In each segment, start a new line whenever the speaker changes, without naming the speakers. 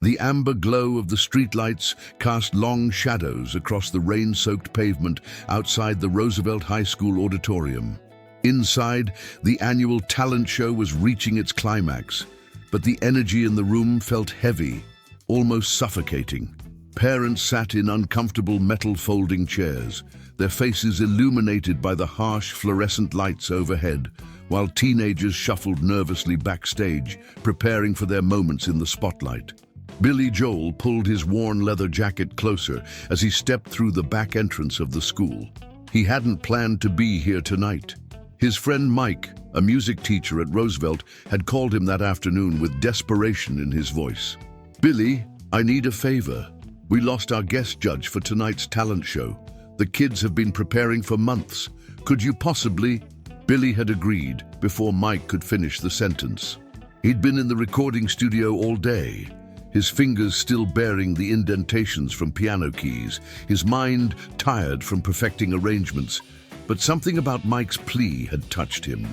The amber glow of the streetlights cast long shadows across the rain-soaked pavement outside the Roosevelt High School auditorium. Inside, the annual talent show was reaching its climax, but the energy in the room felt heavy, almost suffocating. Parents sat in uncomfortable metal folding chairs, their faces illuminated by the harsh fluorescent lights overhead, while teenagers shuffled nervously backstage, preparing for their moments in the spotlight. Billy Joel pulled his worn leather jacket closer as he stepped through the back entrance of the school. He hadn't planned to be here tonight. His friend Mike, a music teacher at Roosevelt, had called him that afternoon with desperation in his voice. "Billy, I need a favor. We lost our guest judge for tonight's talent show. The kids have been preparing for months. Could you possibly—" Billy had agreed before Mike could finish the sentence. He'd been in the recording studio all day, his fingers still bearing the indentations from piano keys, his mind tired from perfecting arrangements, but something about Mike's plea had touched him.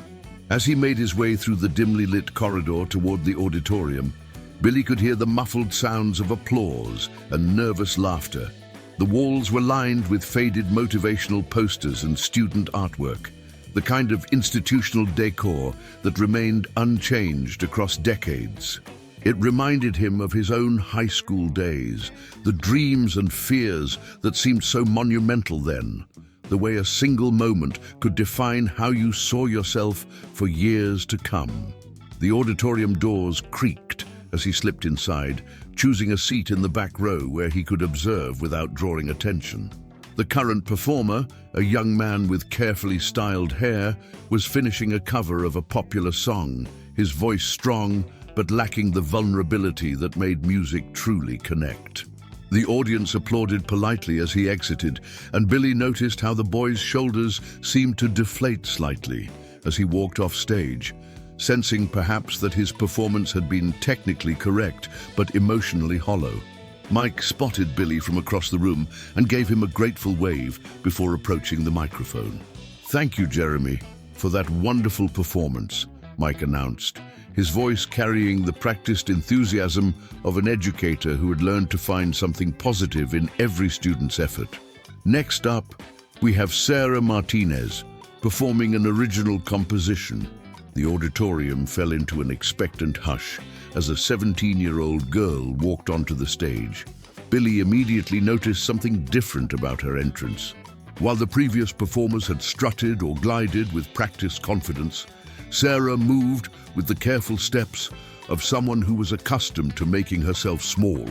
As he made his way through the dimly lit corridor toward the auditorium, Billy could hear the muffled sounds of applause and nervous laughter. The walls were lined with faded motivational posters and student artwork, the kind of institutional decor that remained unchanged across decades. It reminded him of his own high school days, the dreams and fears that seemed so monumental then, the way a single moment could define how you saw yourself for years to come. The auditorium doors creaked as he slipped inside, choosing a seat in the back row where he could observe without drawing attention. The current performer, a young man with carefully styled hair, was finishing a cover of a popular song, his voice strong but lacking the vulnerability that made music truly connect. The audience applauded politely as he exited, and Billy noticed how the boy's shoulders seemed to deflate slightly as he walked off stage, sensing perhaps that his performance had been technically correct but emotionally hollow. Mike spotted Billy from across the room and gave him a grateful wave before approaching the microphone. "Thank you, Jeremy, for that wonderful performance," Mike announced, his voice carrying the practiced enthusiasm of an educator who had learned to find something positive in every student's effort. "Next up, we have Sarah Martinez performing an original composition." The auditorium fell into an expectant hush as a 17-year-old girl walked onto the stage. Billy immediately noticed something different about her entrance. While the previous performers had strutted or glided with practiced confidence, Sarah moved with the careful steps of someone who was accustomed to making herself small,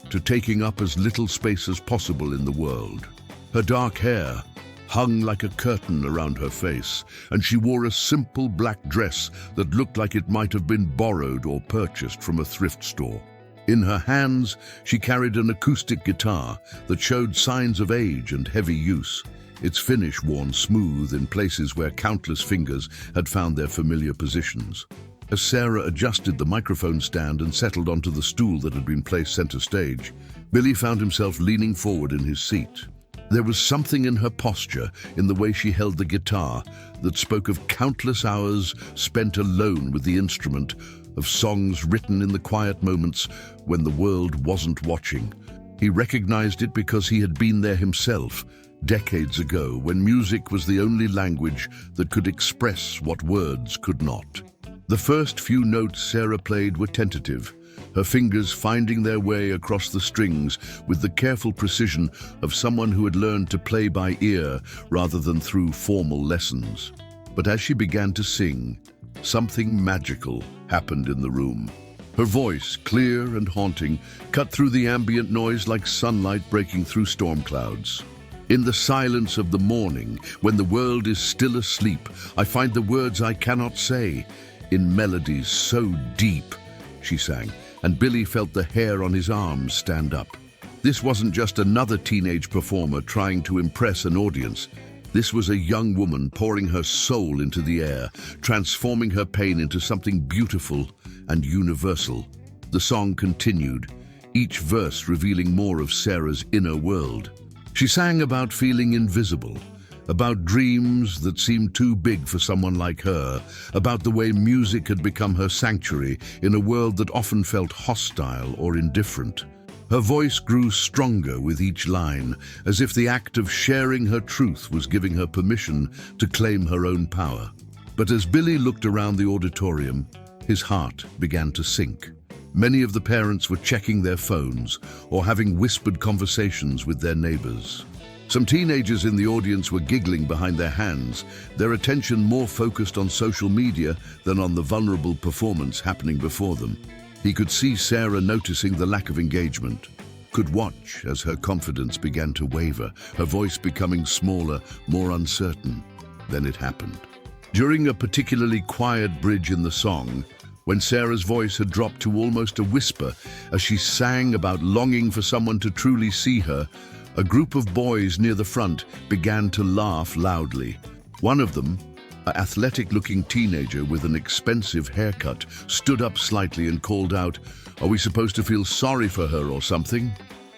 to taking up as little space as possible in the world. Her dark hair hung like a curtain around her face, and she wore a simple black dress that looked like it might have been borrowed or purchased from a thrift store. In her hands, she carried an acoustic guitar that showed signs of age and heavy use, its finish worn smooth in places where countless fingers had found their familiar positions. As Sarah adjusted the microphone stand and settled onto the stool that had been placed center stage, Billy found himself leaning forward in his seat. There was something in her posture, in the way she held the guitar, that spoke of countless hours spent alone with the instrument, of songs written in the quiet moments when the world wasn't watching. He recognized it because he had been there himself, decades ago, when music was the only language that could express what words could not. The first few notes Sarah played were tentative, her fingers finding their way across the strings with the careful precision of someone who had learned to play by ear rather than through formal lessons. But as she began to sing, something magical happened in the room. Her voice, clear and haunting, cut through the ambient noise like sunlight breaking through storm clouds. "In the silence of the morning, when the world is still asleep, I find the words I cannot say, in melodies so deep," she sang, and Billy felt the hair on his arms stand up. This wasn't just another teenage performer trying to impress an audience. This was a young woman pouring her soul into the air, transforming her pain into something beautiful and universal. The song continued, each verse revealing more of Sarah's inner world. She sang about feeling invisible, about dreams that seemed too big for someone like her, about the way music had become her sanctuary in a world that often felt hostile or indifferent. Her voice grew stronger with each line, as if the act of sharing her truth was giving her permission to claim her own power. But as Billy looked around the auditorium, his heart began to sink. Many of the parents were checking their phones or having whispered conversations with their neighbors. Some teenagers in the audience were giggling behind their hands, their attention more focused on social media than on the vulnerable performance happening before them. He could see Sarah noticing the lack of engagement, could watch as her confidence began to waver, her voice becoming smaller, more uncertain. Then it happened. During a particularly quiet bridge in the song, when Sarah's voice had dropped to almost a whisper as she sang about longing for someone to truly see her, a group of boys near the front began to laugh loudly. One of them, an athletic-looking teenager with an expensive haircut, stood up slightly and called out, "Are we supposed to feel sorry for her or something?"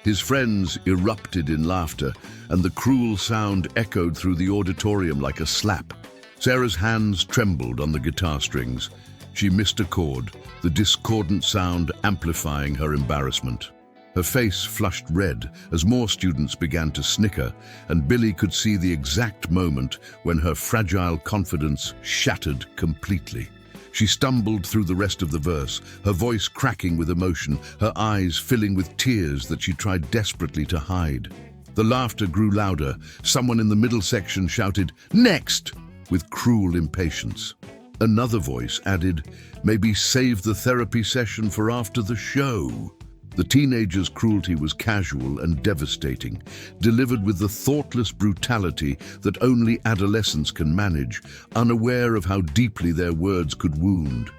His friends erupted in laughter, and the cruel sound echoed through the auditorium like a slap. Sarah's hands trembled on the guitar strings. She missed a chord, the discordant sound amplifying her embarrassment. Her face flushed red as more students began to snicker, and Billy could see the exact moment when her fragile confidence shattered completely. She stumbled through the rest of the verse, her voice cracking with emotion, her eyes filling with tears that she tried desperately to hide. The laughter grew louder. Someone in the middle section shouted, "Next!" with cruel impatience. Another voice added, "Maybe save the therapy session for after the show." The teenager's cruelty was casual and devastating, delivered with the thoughtless brutality that only adolescents can manage, unaware of how deeply their words could wound.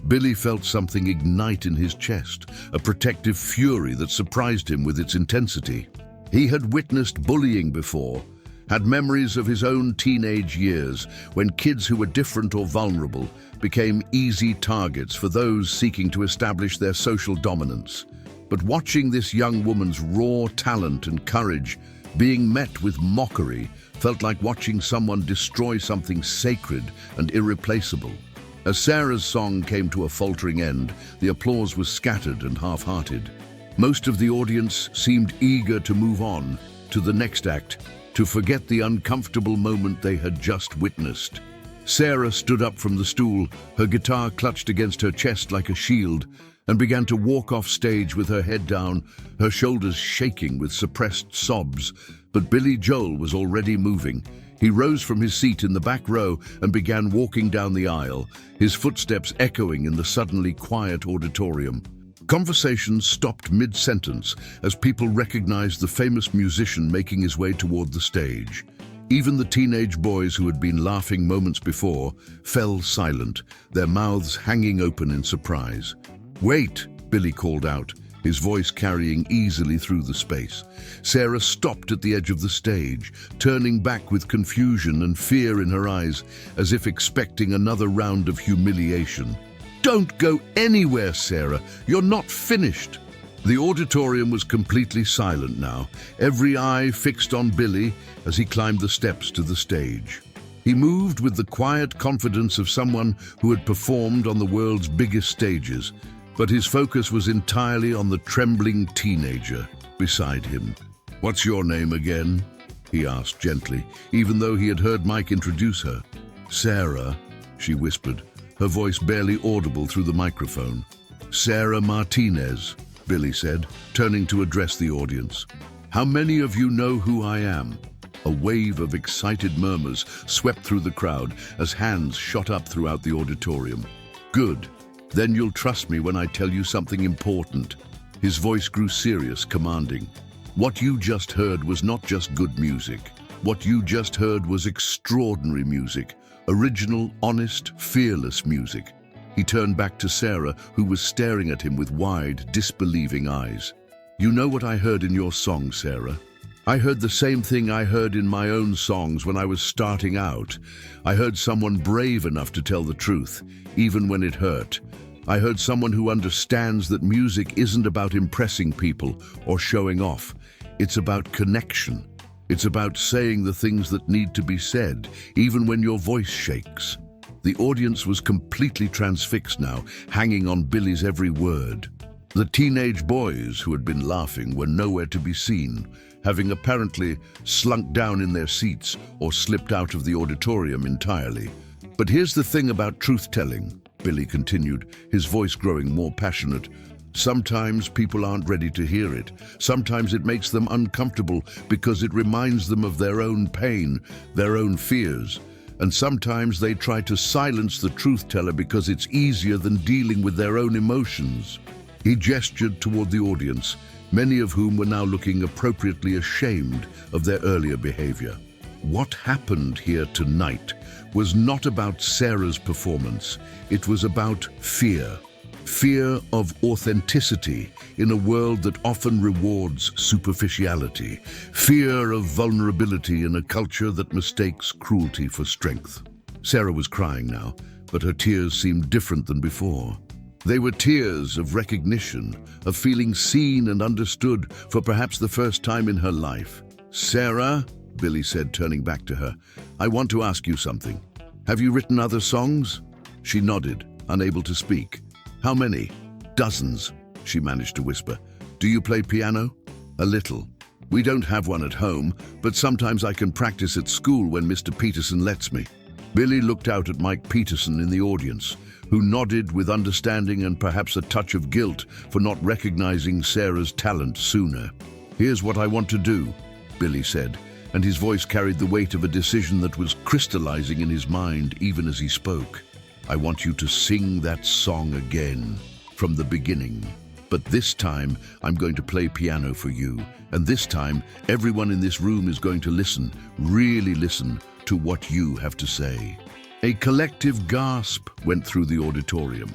Billy felt something ignite in his chest, a protective fury that surprised him with its intensity. He had witnessed bullying before, had memories of his own teenage years when kids who were different or vulnerable became easy targets for those seeking to establish their social dominance. But watching this young woman's raw talent and courage being met with mockery felt like watching someone destroy something sacred and irreplaceable. As Sarah's song came to a faltering end, the applause was scattered and half-hearted. Most of the audience seemed eager to move on to the next act, to forget the uncomfortable moment they had just witnessed. Sarah stood up from the stool, her guitar clutched against her chest like a shield, and began to walk off stage with her head down, her shoulders shaking with suppressed sobs. But Billy Joel was already moving. He rose from his seat in the back row and began walking down the aisle, his footsteps echoing in the suddenly quiet auditorium. Conversations stopped mid-sentence as people recognized the famous musician making his way toward the stage. Even the teenage boys who had been laughing moments before fell silent, their mouths hanging open in surprise. "Wait," Billy called out, his voice carrying easily through the space. Sarah stopped at the edge of the stage, turning back with confusion and fear in her eyes, as if expecting another round of humiliation. "Don't go anywhere, Sarah. You're not finished." The auditorium was completely silent now, every eye fixed on Billy as he climbed the steps to the stage. He moved with the quiet confidence of someone who had performed on the world's biggest stages, but his focus was entirely on the trembling teenager beside him. "What's your name again?" he asked gently, even though he had heard Mike introduce her. "Sarah," she whispered, her voice barely audible through the microphone. "Sarah Martinez," Billy said, turning to address the audience. "How many of you know who I am?" A wave of excited murmurs swept through the crowd as hands shot up throughout the auditorium. "Good. Then you'll trust me when I tell you something important." His voice grew serious, commanding. "What you just heard was not just good music. What you just heard was extraordinary music. Original, honest, fearless music." He turned back to Sarah, who was staring at him with wide, disbelieving eyes. "You know what I heard in your song, Sarah? I heard the same thing I heard in my own songs when I was starting out. I heard someone brave enough to tell the truth, even when it hurt. I heard someone who understands that music isn't about impressing people or showing off. It's about connection. It's about saying the things that need to be said, even when your voice shakes. The audience was completely transfixed now, hanging on Billy's every word. The teenage boys who had been laughing were nowhere to be seen, having apparently slunk down in their seats or slipped out of the auditorium entirely. But here's the thing about truth-telling, Billy continued, his voice growing more passionate. Sometimes people aren't ready to hear it. Sometimes it makes them uncomfortable because it reminds them of their own pain, their own fears. And sometimes they try to silence the truth-teller because it's easier than dealing with their own emotions. He gestured toward the audience, many of whom were now looking appropriately ashamed of their earlier behavior. What happened here tonight was not about Sarah's performance. It was about fear. Fear of authenticity in a world that often rewards superficiality. Fear of vulnerability in a culture that mistakes cruelty for strength. Sarah was crying now, but her tears seemed different than before. They were tears of recognition, of feeling seen and understood for perhaps the first time in her life. "Sarah," Billy said, turning back to her, "I want to ask you something. Have you written other songs?" She nodded, unable to speak. "How many?" "Dozens," she managed to whisper. "Do you play piano?" "A little. We don't have one at home, but sometimes I can practice at school when Mr. Peterson lets me." Billy looked out at Mike Peterson in the audience, who nodded with understanding and perhaps a touch of guilt for not recognizing Sarah's talent sooner. "Here's what I want to do," Billy said, and his voice carried the weight of a decision that was crystallizing in his mind even as he spoke. "I want you to sing that song again, from the beginning. But this time, I'm going to play piano for you, and this time, everyone in this room is going to listen, really listen, to what you have to say." A collective gasp went through the auditorium.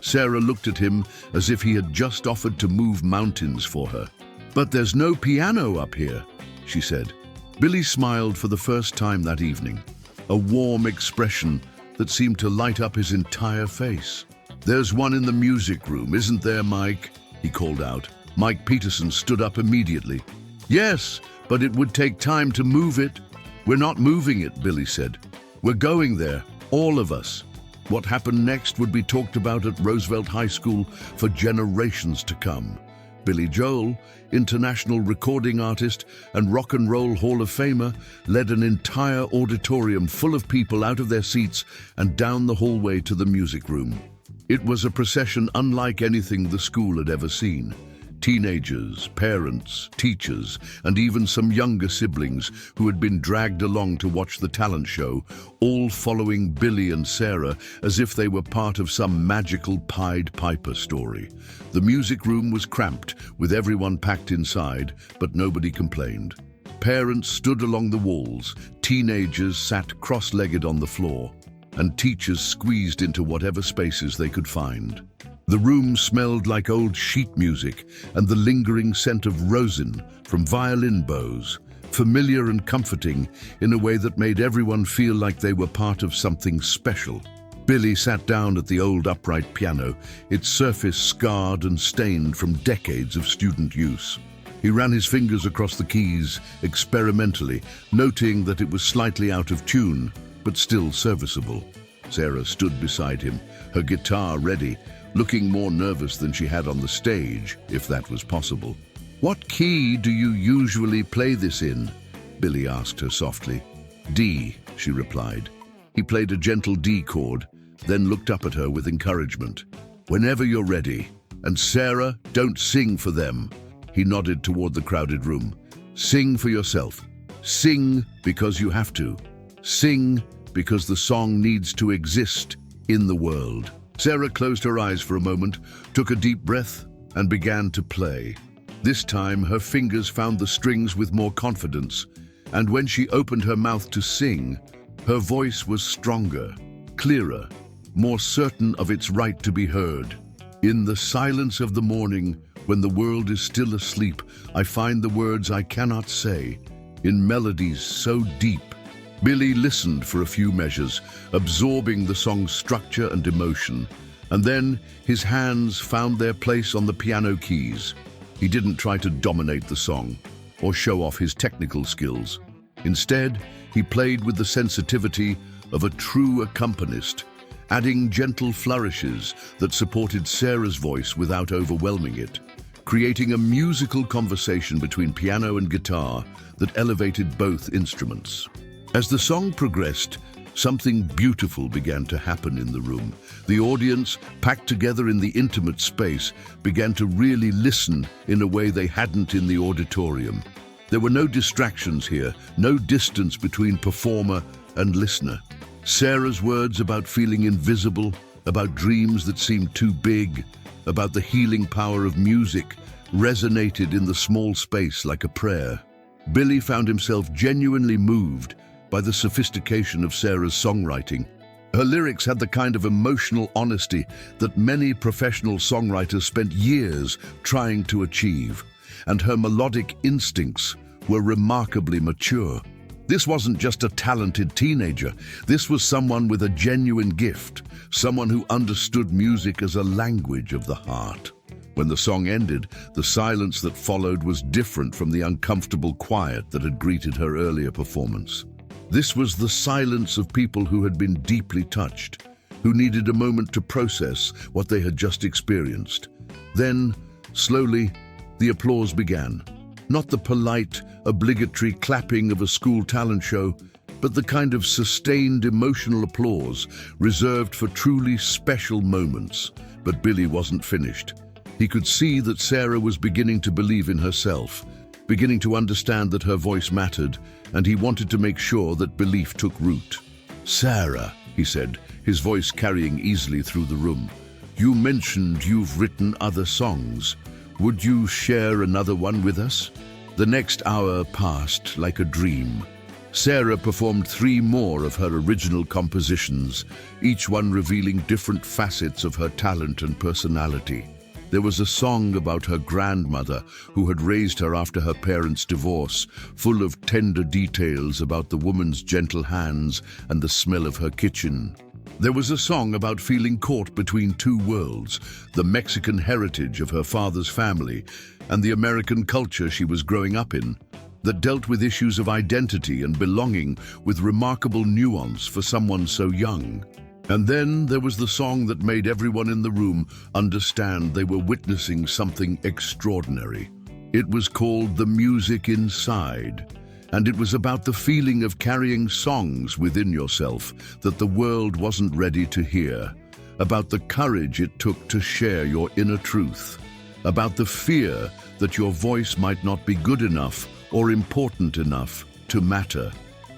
Sarah looked at him as if he had just offered to move mountains for her. "But there's no piano up here," she said. Billy smiled for the first time that evening, a warm expression that seemed to light up his entire face. "There's one in the music room, isn't there, Mike?" he called out. Mike Peterson stood up immediately. "Yes, but it would take time to move it." "We're not moving it," Billy said. "We're going there, all of us." What happened next would be talked about at Roosevelt High School for generations to come. Billy Joel, international recording artist and Rock and Roll Hall of Famer, led an entire auditorium full of people out of their seats and down the hallway to the music room. It was a procession unlike anything the school had ever seen. Teenagers, parents, teachers, and even some younger siblings who had been dragged along to watch the talent show, all following Billy and Sarah as if they were part of some magical Pied Piper story. The music room was cramped, with everyone packed inside, but nobody complained. Parents stood along the walls, teenagers sat cross-legged on the floor, and teachers squeezed into whatever spaces they could find. The room smelled like old sheet music and the lingering scent of rosin from violin bows, familiar and comforting in a way that made everyone feel like they were part of something special. Billy sat down at the old upright piano, its surface scarred and stained from decades of student use. He ran his fingers across the keys experimentally, noting that it was slightly out of tune, but still serviceable. Sarah stood beside him, her guitar ready, looking more nervous than she had on the stage, if that was possible. "What key do you usually play this in?" Billy asked her softly. "D," she replied. He played a gentle D chord, then looked up at her with encouragement. "Whenever you're ready. And Sarah, don't sing for them." He nodded toward the crowded room. "Sing for yourself. Sing because you have to. Sing because the song needs to exist in the world." Sarah closed her eyes for a moment, took a deep breath, and began to play. This time, her fingers found the strings with more confidence, and when she opened her mouth to sing, her voice was stronger, clearer, more certain of its right to be heard. "In the silence of the morning, when the world is still asleep, I find the words I cannot say, in melodies so deep." Billy listened for a few measures, absorbing the song's structure and emotion, and then his hands found their place on the piano keys. He didn't try to dominate the song. or show off his technical skills. Instead, he played with the sensitivity of a true accompanist, adding gentle flourishes that supported Sarah's voice without overwhelming it, creating a musical conversation between piano and guitar that elevated both instruments. As the song progressed, something beautiful began to happen in the room. The audience, packed together in the intimate space, began to really listen in a way they hadn't in the auditorium. There were no distractions here, no distance between performer and listener. Sarah's words about feeling invisible, about dreams that seemed too big, about the healing power of music, resonated in the small space like a prayer. Billy found himself genuinely moved by the sophistication of Sarah's songwriting. Her lyrics had the kind of emotional honesty that many professional songwriters spent years trying to achieve, and her melodic instincts were remarkably mature. This wasn't just a talented teenager. This was someone with a genuine gift, someone who understood music as a language of the heart. When the song ended, the silence that followed was different from the uncomfortable quiet that had greeted her earlier performance. This was the silence of people who had been deeply touched, who needed a moment to process what they had just experienced. Then, slowly, the applause began. Not the polite, obligatory clapping of a school talent show, but the kind of sustained emotional applause reserved for truly special moments. But Billy wasn't finished. He could see that Sarah was beginning to believe in herself, beginning to understand that her voice mattered, and he wanted to make sure that belief took root. "Sarah," he said, his voice carrying easily through the room, "you mentioned you've written other songs. Would you share another one with us?" The next hour passed like a dream. Sarah performed 3 more of her original compositions, each one revealing different facets of her talent and personality. There was a song about her grandmother who had raised her after her parents' divorce, full of tender details about the woman's gentle hands and the smell of her kitchen. There was a song about feeling caught between 2 worlds, the Mexican heritage of her father's family and the American culture she was growing up in, that dealt with issues of identity and belonging with remarkable nuance for someone so young. And then there was the song that made everyone in the room understand they were witnessing something extraordinary. It was called The Music Inside, and it was about the feeling of carrying songs within yourself that the world wasn't ready to hear, about the courage it took to share your inner truth, about the fear that your voice might not be good enough or important enough to matter.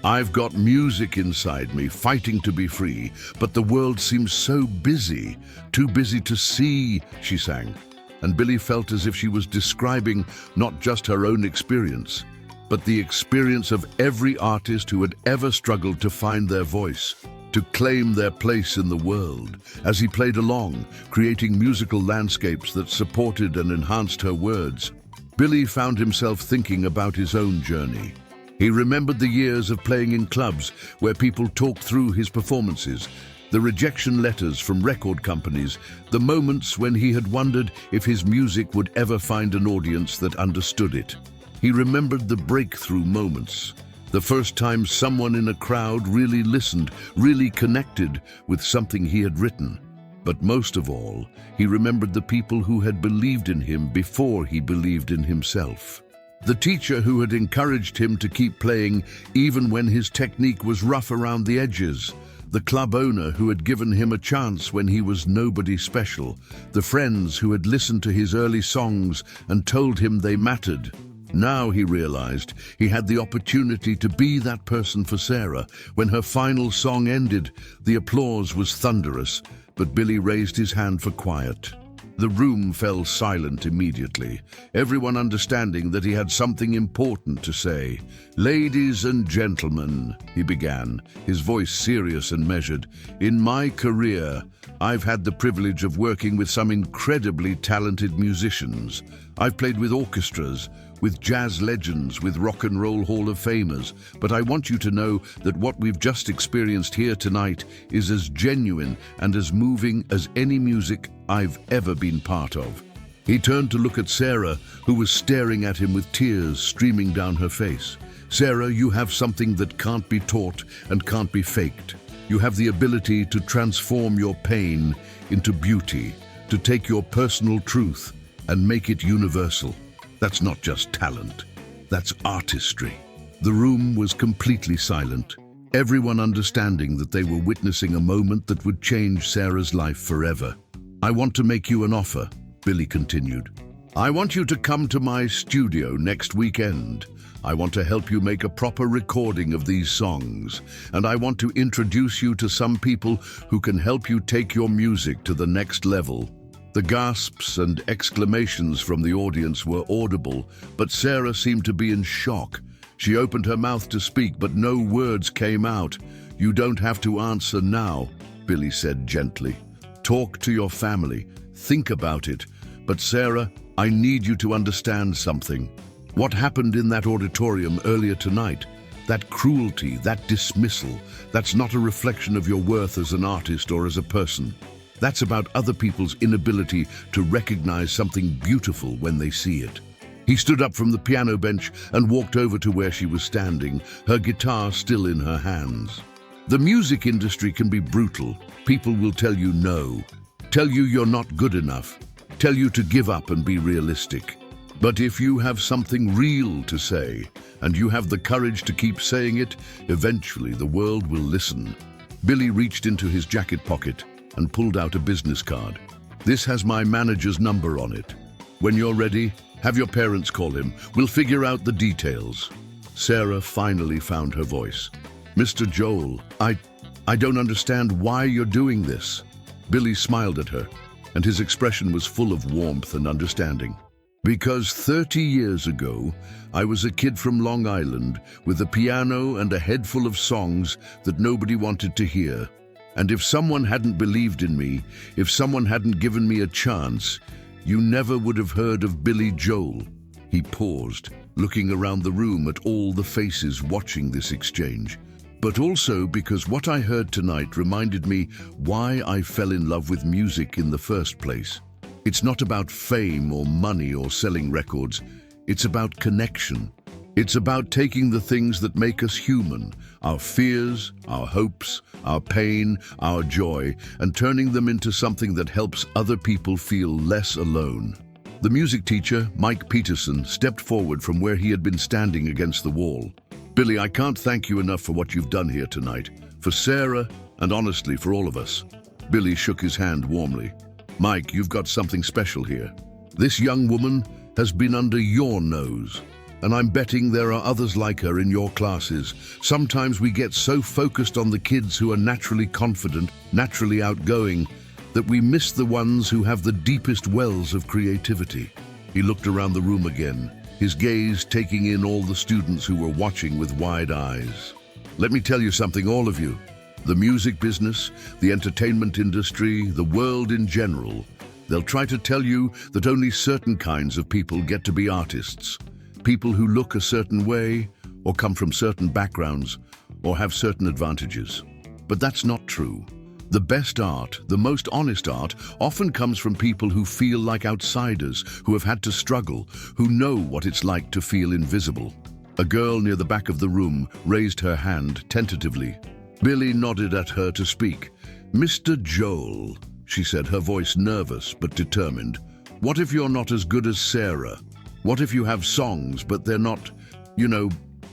"I've got music inside me, fighting to be free, but the world seems so busy, too busy to see," she sang. And Billy felt as if she was describing not just her own experience, but the experience of every artist who had ever struggled to find their voice, to claim their place in the world. As he played along, creating musical landscapes that supported and enhanced her words, Billy found himself thinking about his own journey. He remembered the years of playing in clubs where people talked through his performances, the rejection letters from record companies, the moments when he had wondered if his music would ever find an audience that understood it. He remembered the breakthrough moments, the first time someone in a crowd really listened, really connected with something he had written. But most of all, he remembered the people who had believed in him before he believed in himself. The teacher who had encouraged him to keep playing even when his technique was rough around the edges. The club owner who had given him a chance when he was nobody special. The friends who had listened to his early songs and told him they mattered. Now he realized he had the opportunity to be that person for Sarah. When her final song ended, the applause was thunderous, but Billy raised his hand for quiet. The room fell silent immediately, everyone understanding that he had something important to say. "Ladies and gentlemen," he began, his voice serious and measured, "in my career, I've had the privilege of working with some incredibly talented musicians. I've played with orchestras, with jazz legends, with rock and roll Hall of Famers, but I want you to know that what we've just experienced here tonight is as genuine and as moving as any music I've ever been part of." He turned to look at Sarah, who was staring at him with tears streaming down her face. Sarah, you have something that can't be taught and can't be faked. You have the ability to transform your pain into beauty, to take your personal truth and make it universal. That's not just talent, that's artistry. The room was completely silent, everyone understanding that they were witnessing a moment that would change Sarah's life forever. I want to make you an offer, Billy continued. I want you to come to my studio next weekend. I want to help you make a proper recording of these songs, and I want to introduce you to some people who can help you take your music to the next level. The gasps and exclamations from the audience were audible, but Sarah seemed to be in shock. She opened her mouth to speak, but no words came out. You don't have to answer now, Billy said gently. Talk to your family. Think about it. But Sarah, I need you to understand something. What happened in that auditorium earlier tonight, that cruelty, that dismissal, that's not a reflection of your worth as an artist or as a person. That's about other people's inability to recognize something beautiful when they see it. He stood up from the piano bench and walked over to where she was standing, her guitar still in her hands. The music industry can be brutal. People will tell you no, tell you you're not good enough, tell you to give up and be realistic. But if you have something real to say, and you have the courage to keep saying it, eventually the world will listen. Billy reached into his jacket pocket and pulled out a business card. This has my manager's number on it. When you're ready, have your parents call him. We'll figure out the details. Sarah finally found her voice. Mr. Joel, I don't understand why you're doing this. Billy smiled at her, and his expression was full of warmth and understanding. Because 30 years ago, I was a kid from Long Island with a piano and a head full of songs that nobody wanted to hear. And if someone hadn't believed in me, if someone hadn't given me a chance, you never would have heard of Billy Joel. He paused, looking around the room at all the faces watching this exchange. But also because what I heard tonight reminded me why I fell in love with music in the first place. It's not about fame or money or selling records. It's about connection. It's about taking the things that make us human, our fears, our hopes, our pain, our joy, and turning them into something that helps other people feel less alone. The music teacher, Mike Peterson, stepped forward from where he had been standing against the wall. Billy, I can't thank you enough for what you've done here tonight, for Sarah, and honestly, for all of us. Billy shook his hand warmly. Mike, you've got something special here. This young woman has been under your nose. And I'm betting there are others like her in your classes. Sometimes we get so focused on the kids who are naturally confident, naturally outgoing, that we miss the ones who have the deepest wells of creativity. He looked around the room again, his gaze taking in all the students who were watching with wide eyes. Let me tell you something, all of you. The music business, the entertainment industry, the world in general, they'll try to tell you that only certain kinds of people get to be artists. People who look a certain way, or come from certain backgrounds, or have certain advantages. But that's not true. The best art, the most honest art, often comes from people who feel like outsiders, who have had to struggle, who know what it's like to feel invisible. A girl near the back of the room raised her hand tentatively. Billy nodded at her to speak. Mr. Joel, she said, her voice nervous but determined. What if you're not as good as Sarah? What if you have songs, but they're not,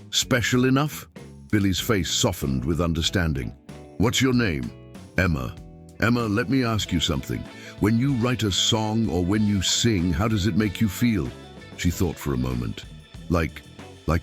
special enough? Billy's face softened with understanding. What's your name? Emma. Emma, let me ask you something. When you write a song or when you sing, how does it make you feel? She thought for a moment. Like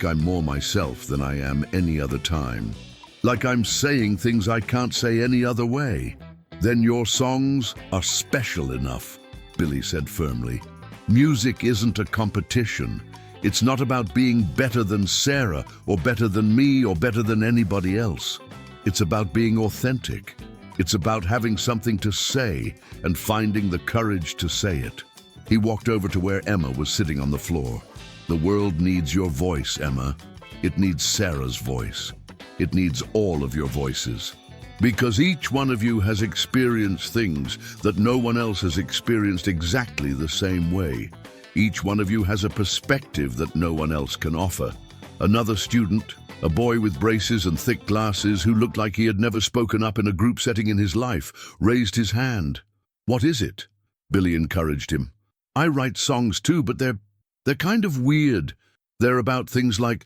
I'm more myself than I am any other time. Like I'm saying things I can't say any other way. Then your songs are special enough, Billy said firmly. Music isn't a competition. It's not about being better than Sarah, or better than me, or better than anybody else. It's about being authentic. It's about having something to say and finding the courage to say it. He walked over to where Emma was sitting on the floor. The world needs your voice, Emma. It needs Sarah's voice. It needs all of your voices. Because each one of you has experienced things that no one else has experienced exactly the same way. Each one of you has a perspective that no one else can offer. Another student, a boy with braces and thick glasses who looked like he had never spoken up in a group setting in his life, raised his hand. "What is it?" Billy encouraged him. "I write songs too, but they're kind of weird. They're about things like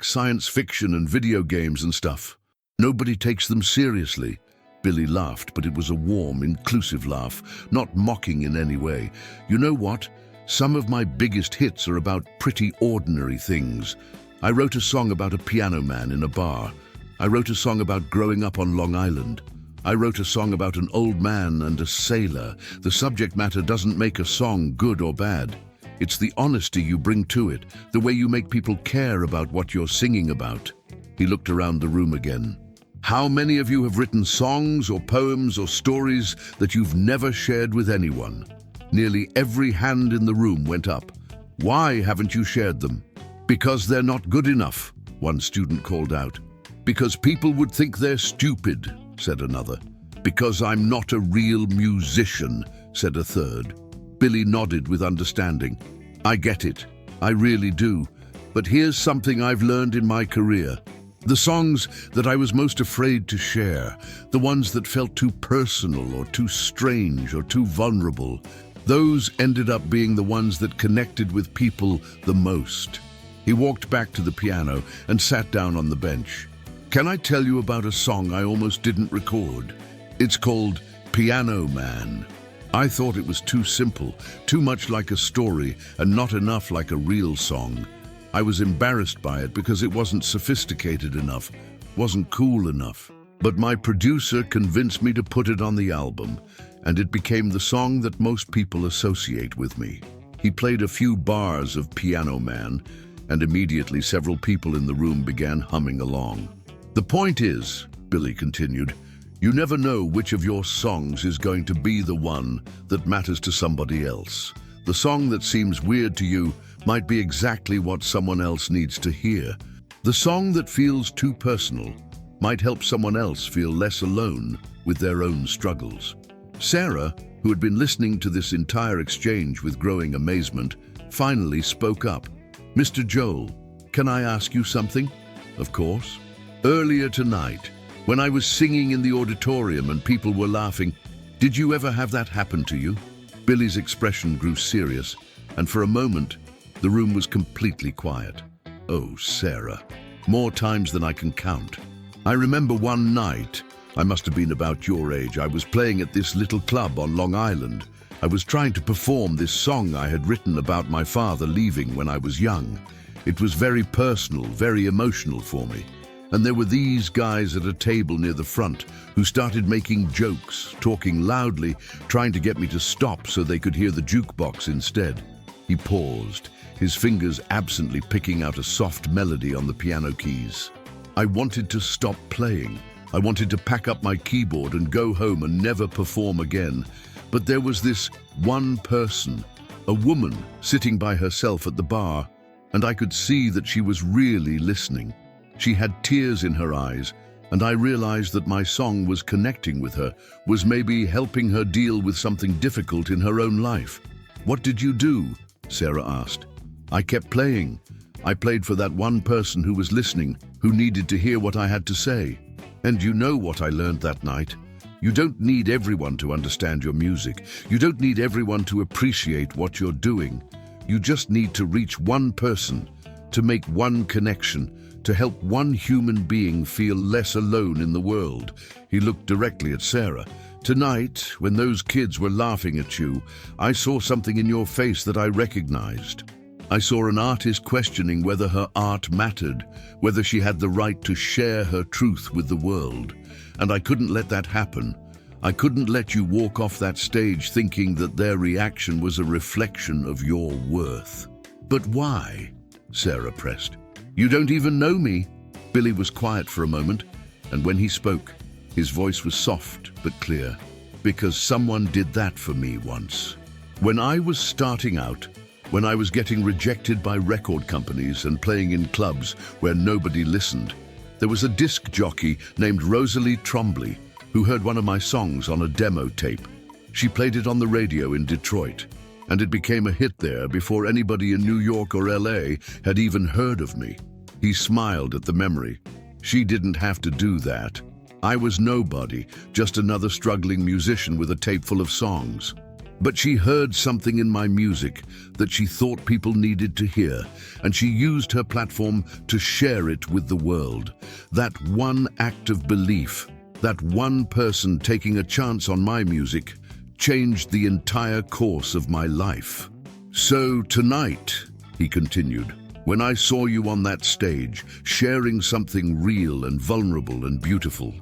science fiction and video games and stuff. Nobody takes them seriously." Billy laughed, but it was a warm, inclusive laugh, not mocking in any way. "You know what? Some of my biggest hits are about pretty ordinary things. I wrote a song about a piano man in a bar. I wrote a song about growing up on Long Island. I wrote a song about an old man and a sailor. The subject matter doesn't make a song good or bad. It's the honesty you bring to it, the way you make people care about what you're singing about." He looked around the room again. "How many of you have written songs or poems or stories that you've never shared with anyone?" Nearly every hand in the room went up. "Why haven't you shared them?" "Because they're not good enough," one student called out. "Because people would think they're stupid," said another. "Because I'm not a real musician," said a third. Billy nodded with understanding. "I get it. I really do. But here's something I've learned in my career. The songs that I was most afraid to share, the ones that felt too personal or too strange or too vulnerable, those ended up being the ones that connected with people the most." He walked back to the piano and sat down on the bench. "Can I tell you about a song I almost didn't record? It's called Piano Man. I thought it was too simple, too much like a story, and not enough like a real song. I was embarrassed by it because it wasn't sophisticated enough, wasn't cool enough. But my producer convinced me to put it on the album, and it became the song that most people associate with me." He played a few bars of Piano Man, and immediately several people in the room began humming along. "The point is," Billy continued, "you never know which of your songs is going to be the one that matters to somebody else. The song that seems weird to you might be exactly what someone else needs to hear. The song that feels too personal might help someone else feel less alone with their own struggles." Sarah, who had been listening to this entire exchange with growing amazement, finally spoke up. "Mr. Joel, can I ask you something?" "Of course." "Earlier tonight, when I was singing in the auditorium and people were laughing, did you ever have that happen to you?" Billy's expression grew serious, and for a moment, the room was completely quiet. "Oh, Sarah, more times than I can count. I remember one night, I must have been about your age, I was playing at this little club on Long Island. I was trying to perform this song I had written about my father leaving when I was young. It was very personal, very emotional for me. And there were these guys at a table near the front who started making jokes, talking loudly, trying to get me to stop so they could hear the jukebox instead." He paused, his fingers absently picking out a soft melody on the piano keys. "I wanted to stop playing. I wanted to pack up my keyboard and go home and never perform again. But there was this one person, a woman sitting by herself at the bar, and I could see that she was really listening. She had tears in her eyes, and I realized that my song was connecting with her, was maybe helping her deal with something difficult in her own life." "What did you do?" Sarah asked. "I kept playing. I played for that one person who was listening, who needed to hear what I had to say. And you know what I learned that night? You don't need everyone to understand your music. You don't need everyone to appreciate what you're doing. You just need to reach one person, to make one connection, to help one human being feel less alone in the world." He looked directly at Sarah. "Tonight, when those kids were laughing at you, I saw something in your face that I recognized. I saw an artist questioning whether her art mattered, whether she had the right to share her truth with the world. And I couldn't let that happen. I couldn't let you walk off that stage thinking that their reaction was a reflection of your worth." "But why?" Sarah pressed. "You don't even know me." Billy was quiet for a moment, and when he spoke, his voice was soft but clear. "Because someone did that for me once. When I was starting out, when I was getting rejected by record companies and playing in clubs where nobody listened, There was a disc jockey named Rosalie Trombley who heard one of my songs on a demo tape. She played it on the radio in Detroit, and it became a hit there before anybody in New York or LA had even heard of me. He smiled at the memory. She didn't have to do that. I was nobody, just another struggling musician with a tape full of songs. But she heard something in my music that she thought people needed to hear, and she used her platform to share it with the world. That one act of belief, that one person taking a chance on my music, changed the entire course of my life. So tonight, he continued, when I saw you on that stage, sharing something real and vulnerable and beautiful,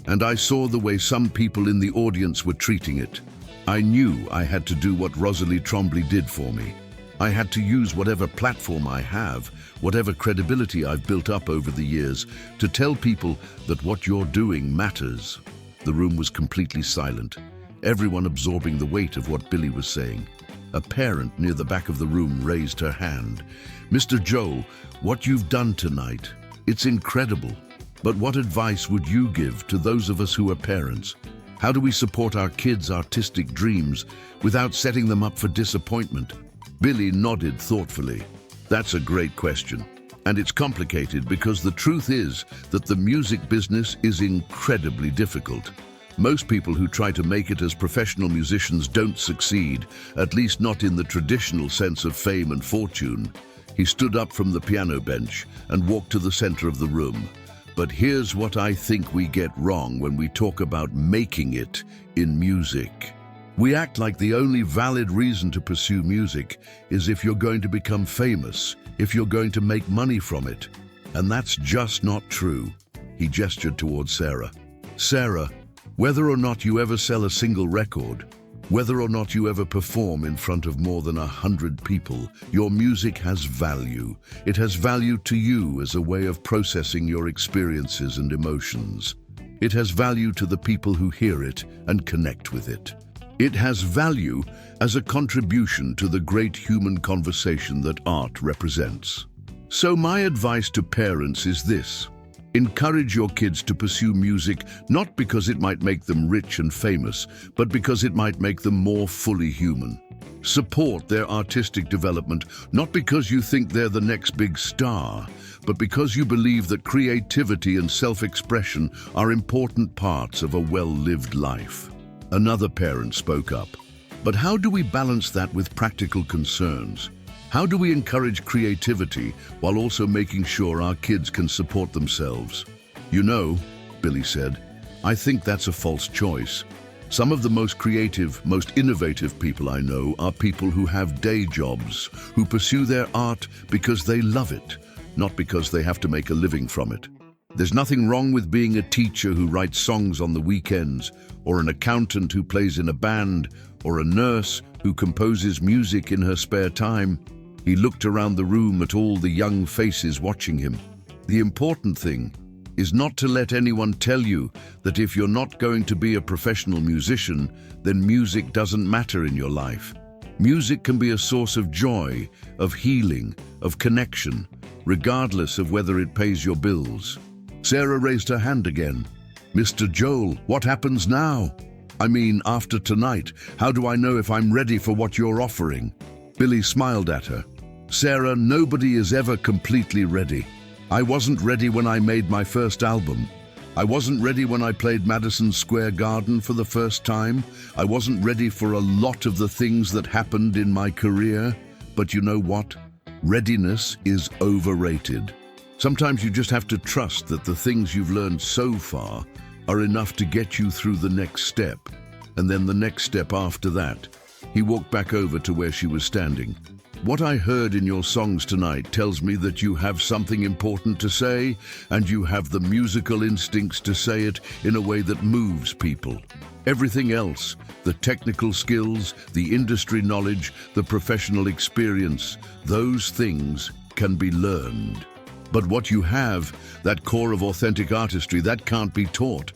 and I saw the way some people in the audience were treating it, I knew I had to do what Rosalie Trombley did for me. I had to use whatever platform I have, whatever credibility I've built up over the years, to tell people that what you're doing matters. The room was completely silent, everyone absorbing the weight of what Billy was saying. A parent near the back of the room raised her hand. Mr. Joel, what you've done tonight, it's incredible. But what advice would you give to those of us who are parents? How do we support our kids' artistic dreams without setting them up for disappointment? Billy nodded thoughtfully. That's a great question. And it's complicated because the truth is that the music business is incredibly difficult. Most people who try to make it as professional musicians don't succeed, at least not in the traditional sense of fame and fortune. He stood up from the piano bench and walked to the center of the room. But here's what I think we get wrong when we talk about making it in music. We act like the only valid reason to pursue music is if you're going to become famous, if you're going to make money from it. And that's just not true. He gestured towards Sarah. Sarah, whether or not you ever sell a single record, whether or not you ever perform in front of more than 100 people, your music has value. It has value to you as a way of processing your experiences and emotions. It has value to the people who hear it and connect with it. It has value as a contribution to the great human conversation that art represents. So my advice to parents is this. Encourage your kids to pursue music not because it might make them rich and famous, but because it might make them more fully human. Support their artistic development not because you think they're the next big star, but because you believe that creativity and self-expression are important parts of a well-lived life. Another parent spoke up. But how do we balance that with practical concerns? How do we encourage creativity while also making sure our kids can support themselves? You know, Billy said, I think that's a false choice. Some of the most creative, most innovative people I know are people who have day jobs, who pursue their art because they love it, not because they have to make a living from it. There's nothing wrong with being a teacher who writes songs on the weekends, or an accountant who plays in a band, or a nurse who composes music in her spare time. He looked around the room at all the young faces watching him. The important thing is not to let anyone tell you that if you're not going to be a professional musician, then music doesn't matter in your life. Music can be a source of joy, of healing, of connection, regardless of whether it pays your bills. Sarah raised her hand again. Mr. Joel, what happens now? I mean, after tonight, how do I know if I'm ready for what you're offering? Billy smiled at her. Sarah, nobody is ever completely ready. I wasn't ready when I made my first album. I wasn't ready when I played Madison Square Garden for the first time. I wasn't ready for a lot of the things that happened in my career. But you know what? Readiness is overrated. Sometimes you just have to trust that the things you've learned so far are enough to get you through the next step, and then the next step after that. He walked back over to where she was standing. What I heard in your songs tonight tells me that you have something important to say, and you have the musical instincts to say it in a way that moves people. Everything else, the technical skills, the industry knowledge, the professional experience, those things can be learned. But what you have, that core of authentic artistry, that can't be taught.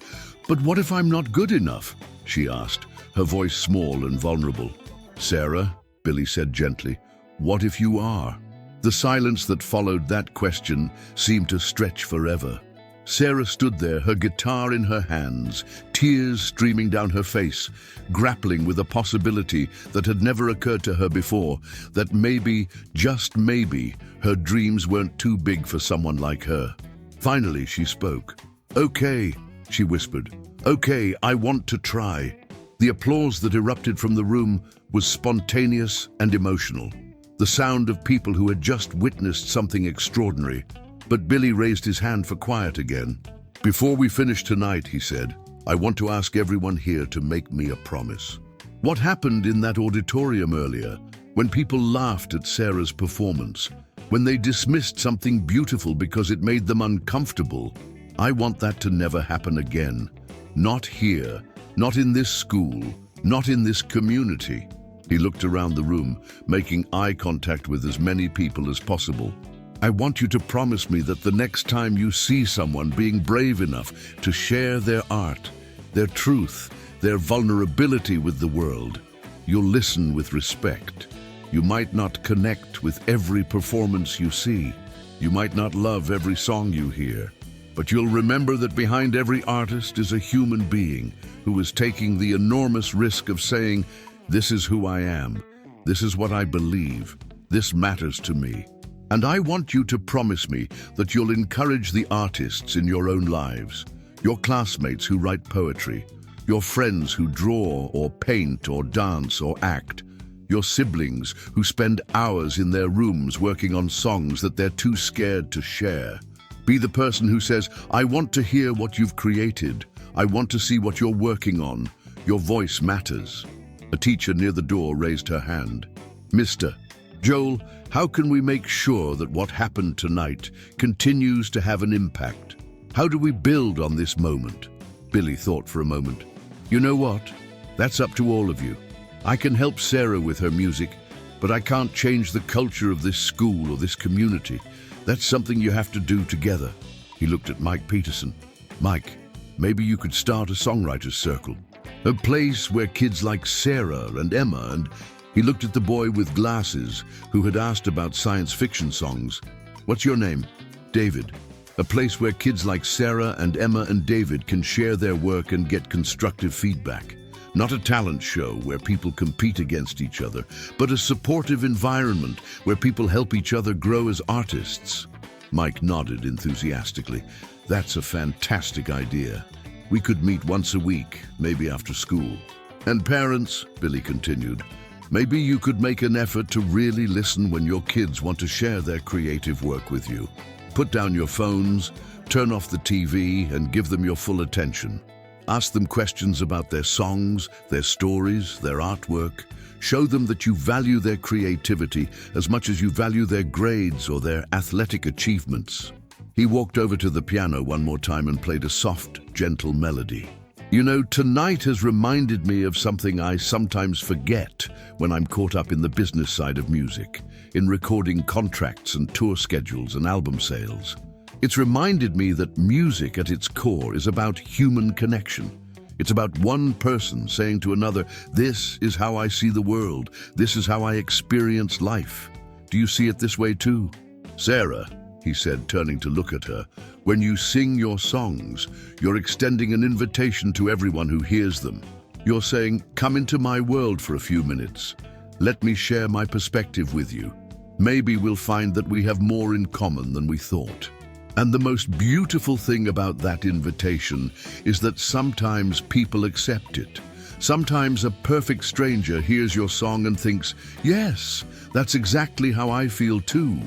But what if I'm not good enough? She asked, her voice small and vulnerable. Sarah, Billy said gently, what if you are? The silence that followed that question seemed to stretch forever. Sarah stood there, her guitar in her hands, tears streaming down her face, grappling with a possibility that had never occurred to her before, that maybe, just maybe, her dreams weren't too big for someone like her. Finally, she spoke. "Okay," she whispered. "Okay, I want to try." The applause that erupted from the room was spontaneous and emotional. The sound of people who had just witnessed something extraordinary. But Billy raised his hand for quiet again. "Before we finish tonight," he said, "I want to ask everyone here to make me a promise." What happened in that auditorium earlier, when people laughed at Sarah's performance, when they dismissed something beautiful because it made them uncomfortable, I want that to never happen again. Not here, not in this school, not in this community. He looked around the room, making eye contact with as many people as possible. I want you to promise me that the next time you see someone being brave enough to share their art, their truth, their vulnerability with the world, you'll listen with respect. You might not connect with every performance you see. You might not love every song you hear. But you'll remember that behind every artist is a human being who is taking the enormous risk of saying, "This is who I am. This is what I believe. This matters to me." And I want you to promise me that you'll encourage the artists in your own lives, your classmates who write poetry, your friends who draw or paint or dance or act, your siblings who spend hours in their rooms working on songs that they're too scared to share. Be the person who says, "I want to hear what you've created. I want to see what you're working on. Your voice matters." A teacher near the door raised her hand. "Mr. Joel, how can we make sure that what happened tonight continues to have an impact? How do we build on this moment?" Billy thought for a moment. "You know what? That's up to all of you. I can help Sarah with her music, but I can't change the culture of this school or this community. That's something you have to do together." He looked at Mike Peterson. "Mike, maybe you could start a songwriters circle. A place where kids like Sarah and Emma and..." He looked at the boy with glasses who had asked about science fiction songs. "What's your name?" "David." A place where kids like Sarah and Emma and David can share their work and get constructive feedback. Not a talent show where people compete against each other, but a supportive environment where people help each other grow as artists. Mike nodded enthusiastically. "That's a fantastic idea. We could meet once a week, maybe after school. And parents," Billy continued, "maybe you could make an effort to really listen when your kids want to share their creative work with you. Put down your phones, turn off the TV, and give them your full attention. Ask them questions about their songs, their stories, their artwork. Show them that you value their creativity as much as you value their grades or their athletic achievements." He walked over to the piano one more time and played a soft, gentle melody. "You know, tonight has reminded me of something I sometimes forget when I'm caught up in the business side of music, in recording contracts and tour schedules and album sales. It's reminded me that music at its core is about human connection. It's about one person saying to another, 'This is how I see the world. This is how I experience life.' Do you see it this way too?" "Sarah," he said, turning to look at her, "when you sing your songs, you're extending an invitation to everyone who hears them. You're saying, 'Come into my world for a few minutes. Let me share my perspective with you. Maybe we'll find that we have more in common than we thought.' And the most beautiful thing about that invitation is that sometimes people accept it. Sometimes a perfect stranger hears your song and thinks, 'Yes, that's exactly how I feel too.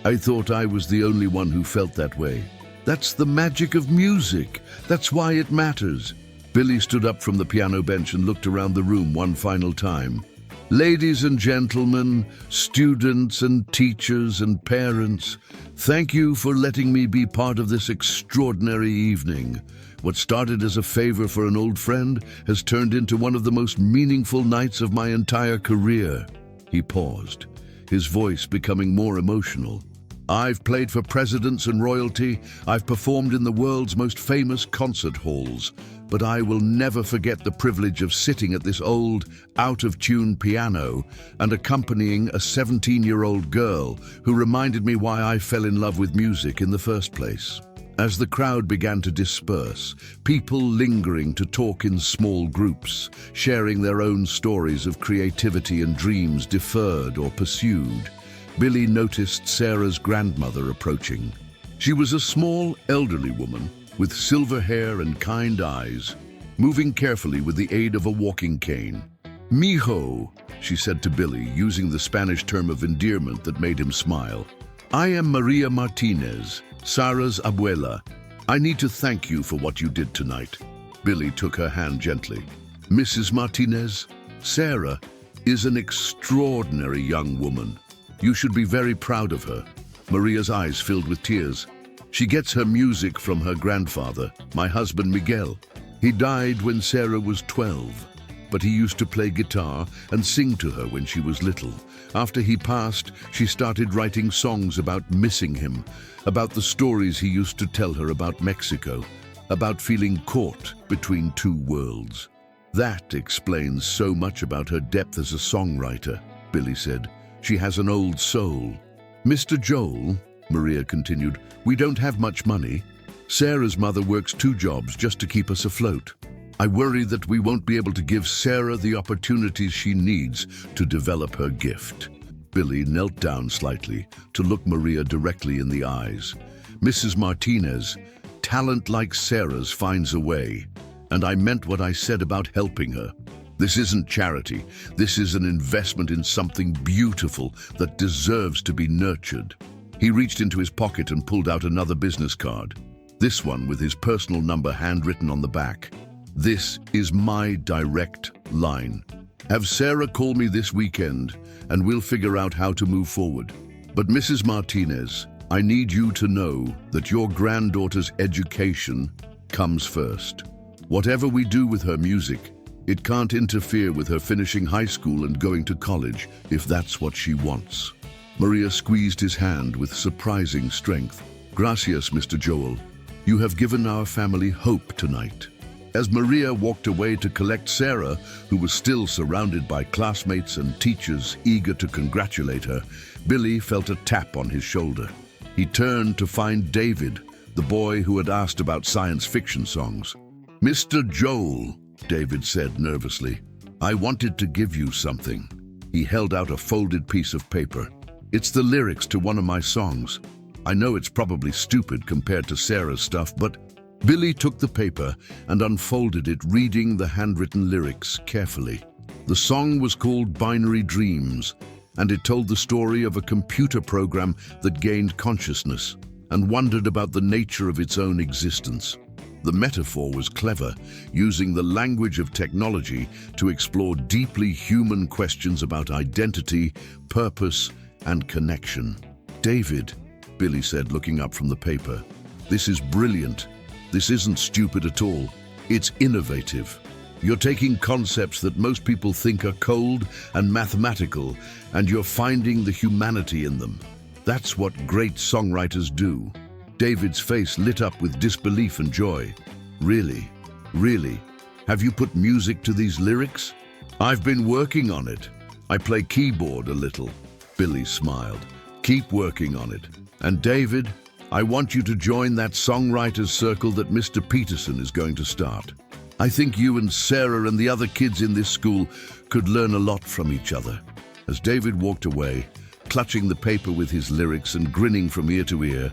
I thought I was the only one who felt that way.' That's the magic of music. That's why it matters." Billy stood up from the piano bench and looked around the room one final time. "Ladies and gentlemen, students and teachers and parents, thank you for letting me be part of this extraordinary evening. What started as a favor for an old friend has turned into one of the most meaningful nights of my entire career." He paused, his voice becoming more emotional. "I've played for presidents and royalty. I've performed in the world's most famous concert halls. But I will never forget the privilege of sitting at this old, out-of-tune piano and accompanying a 17-year-old girl who reminded me why I fell in love with music in the first place. As the crowd began to disperse, people lingering to talk in small groups, sharing their own stories of creativity and dreams deferred or pursued, Billy noticed Sarah's grandmother approaching. She was a small, elderly woman with silver hair and kind eyes, moving carefully with the aid of a walking cane. "Mijo," she said to Billy, using the Spanish term of endearment that made him smile. "I am Maria Martinez, Sarah's abuela. I need to thank you for what you did tonight." Billy took her hand gently. "Mrs. Martinez, Sarah is an extraordinary young woman. You should be very proud of her." Maria's eyes filled with tears. "She gets her music from her grandfather, my husband Miguel. He died when Sarah was 12, but he used to play guitar and sing to her when she was little. After he passed, she started writing songs about missing him, about the stories he used to tell her about Mexico, about feeling caught between two worlds. That explains so much about her depth as a songwriter," Billy said. "She has an old soul." "Mr. Joel," Maria continued, "we don't have much money. Sarah's mother works 2 jobs just to keep us afloat. I worry that we won't be able to give Sarah the opportunities she needs to develop her gift." Billy knelt down slightly to look Maria directly in the eyes. "Mrs. Martinez, talent like Sarah's finds a way, and I meant what I said about helping her. This isn't charity. This is an investment in something beautiful that deserves to be nurtured." He reached into his pocket and pulled out another business card, this one with his personal number handwritten on the back. "This is my direct line. Have Sarah call me this weekend, and we'll figure out how to move forward. But Mrs. Martinez, I need you to know that your granddaughter's education comes first. Whatever we do with her music, it can't interfere with her finishing high school and going to college, if that's what she wants." Maria squeezed his hand with surprising strength. "Gracias, Mr. Joel. You have given our family hope tonight." As Maria walked away to collect Sarah, who was still surrounded by classmates and teachers eager to congratulate her, Billy felt a tap on his shoulder. He turned to find David, the boy who had asked about science fiction songs. "Mr. Joel," David said nervously, "I wanted to give you something." He held out a folded piece of paper. "It's the lyrics to one of my songs. I know it's probably stupid compared to Sarah's stuff, but..." Billy took the paper and unfolded it, reading the handwritten lyrics carefully. The song was called Binary Dreams, and it told the story of a computer program that gained consciousness and wondered about the nature of its own existence. The metaphor was clever, using the language of technology to explore deeply human questions about identity, purpose, and connection. "David," Billy said, looking up from the paper, "this is brilliant. This isn't stupid at all. It's innovative. You're taking concepts that most people think are cold and mathematical, and you're finding the humanity in them. That's what great songwriters do." David's face lit up with disbelief and joy. "Really? Really? Have you put music to these lyrics?" "I've been working on it. I play keyboard a little." Billy smiled. "Keep working on it. And David, I want you to join that songwriters circle that Mr. Peterson is going to start. I think you and Sarah and the other kids in this school could learn a lot from each other." As David walked away, clutching the paper with his lyrics and grinning from ear to ear,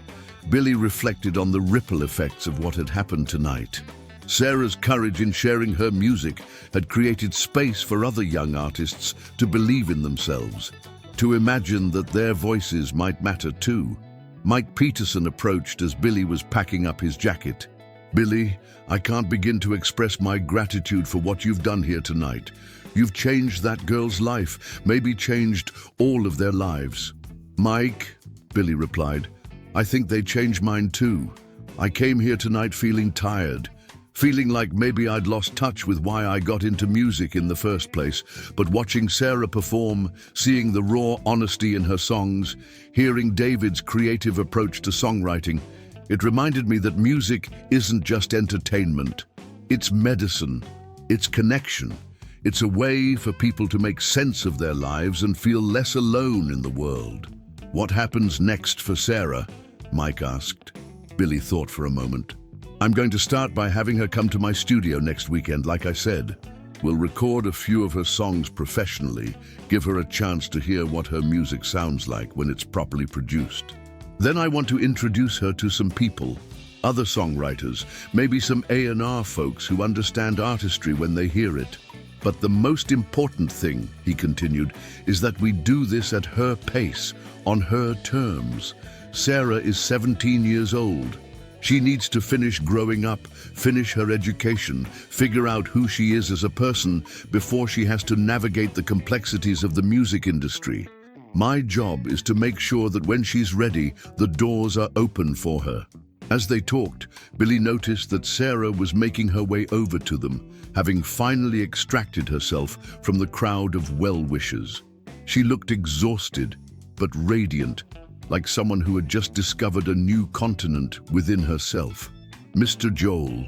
Billy reflected on the ripple effects of what had happened tonight. Sarah's courage in sharing her music had created space for other young artists to believe in themselves, to imagine that their voices might matter too. Mike Peterson approached as Billy was packing up his jacket. "Billy, I can't begin to express my gratitude for what you've done here tonight. You've changed that girl's life, maybe changed all of their lives." "Mike," Billy replied, "I think they changed mine too. I came here tonight feeling tired, feeling like maybe I'd lost touch with why I got into music in the first place. But watching Sarah perform, seeing the raw honesty in her songs, hearing David's creative approach to songwriting, it reminded me that music isn't just entertainment. It's medicine. It's connection. It's a way for people to make sense of their lives and feel less alone in the world." "What happens next for Sarah?" Mike asked. Billy thought for a moment. I'm going to start by having her come to my studio next weekend, like I said. We'll record a few of her songs professionally, give her a chance to hear what her music sounds like when it's properly produced. Then I want to introduce her to some people, other songwriters, maybe some A&R folks who understand artistry when they hear it. But the most important thing, he continued, is that we do this at her pace, on her terms. Sarah is 17 years old. She needs to finish growing up, finish her education, figure out who she is as a person before she has to navigate the complexities of the music industry. My job is to make sure that when she's ready, the doors are open for her. As they talked, Billy noticed that Sarah was making her way over to them, having finally extracted herself from the crowd of well-wishers. She looked exhausted, but radiant, like someone who had just discovered a new continent within herself. "Mr. Joel,"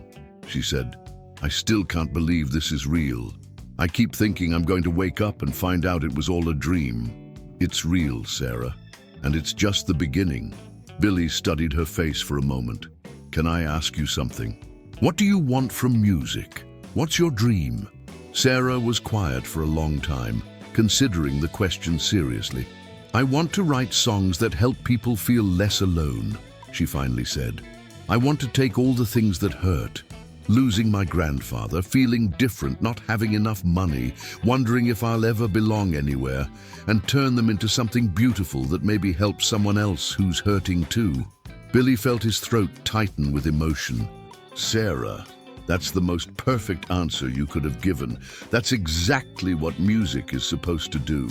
she said, "I still can't believe this is real. I keep thinking I'm going to wake up and find out it was all a dream. It's real, Sarah, and it's just the beginning." Billy studied her face for a moment. "Can I ask you something? What do you want from music? What's your dream?" Sarah was quiet for a long time, considering the question seriously. "I want to write songs that help people feel less alone," she finally said. "I want to take all the things that hurt, losing my grandfather, feeling different, not having enough money, wondering if I'll ever belong anywhere, and turn them into something beautiful that maybe helps someone else who's hurting too." Billy felt his throat tighten with emotion. "Sarah, that's the most perfect answer you could have given. That's exactly what music is supposed to do."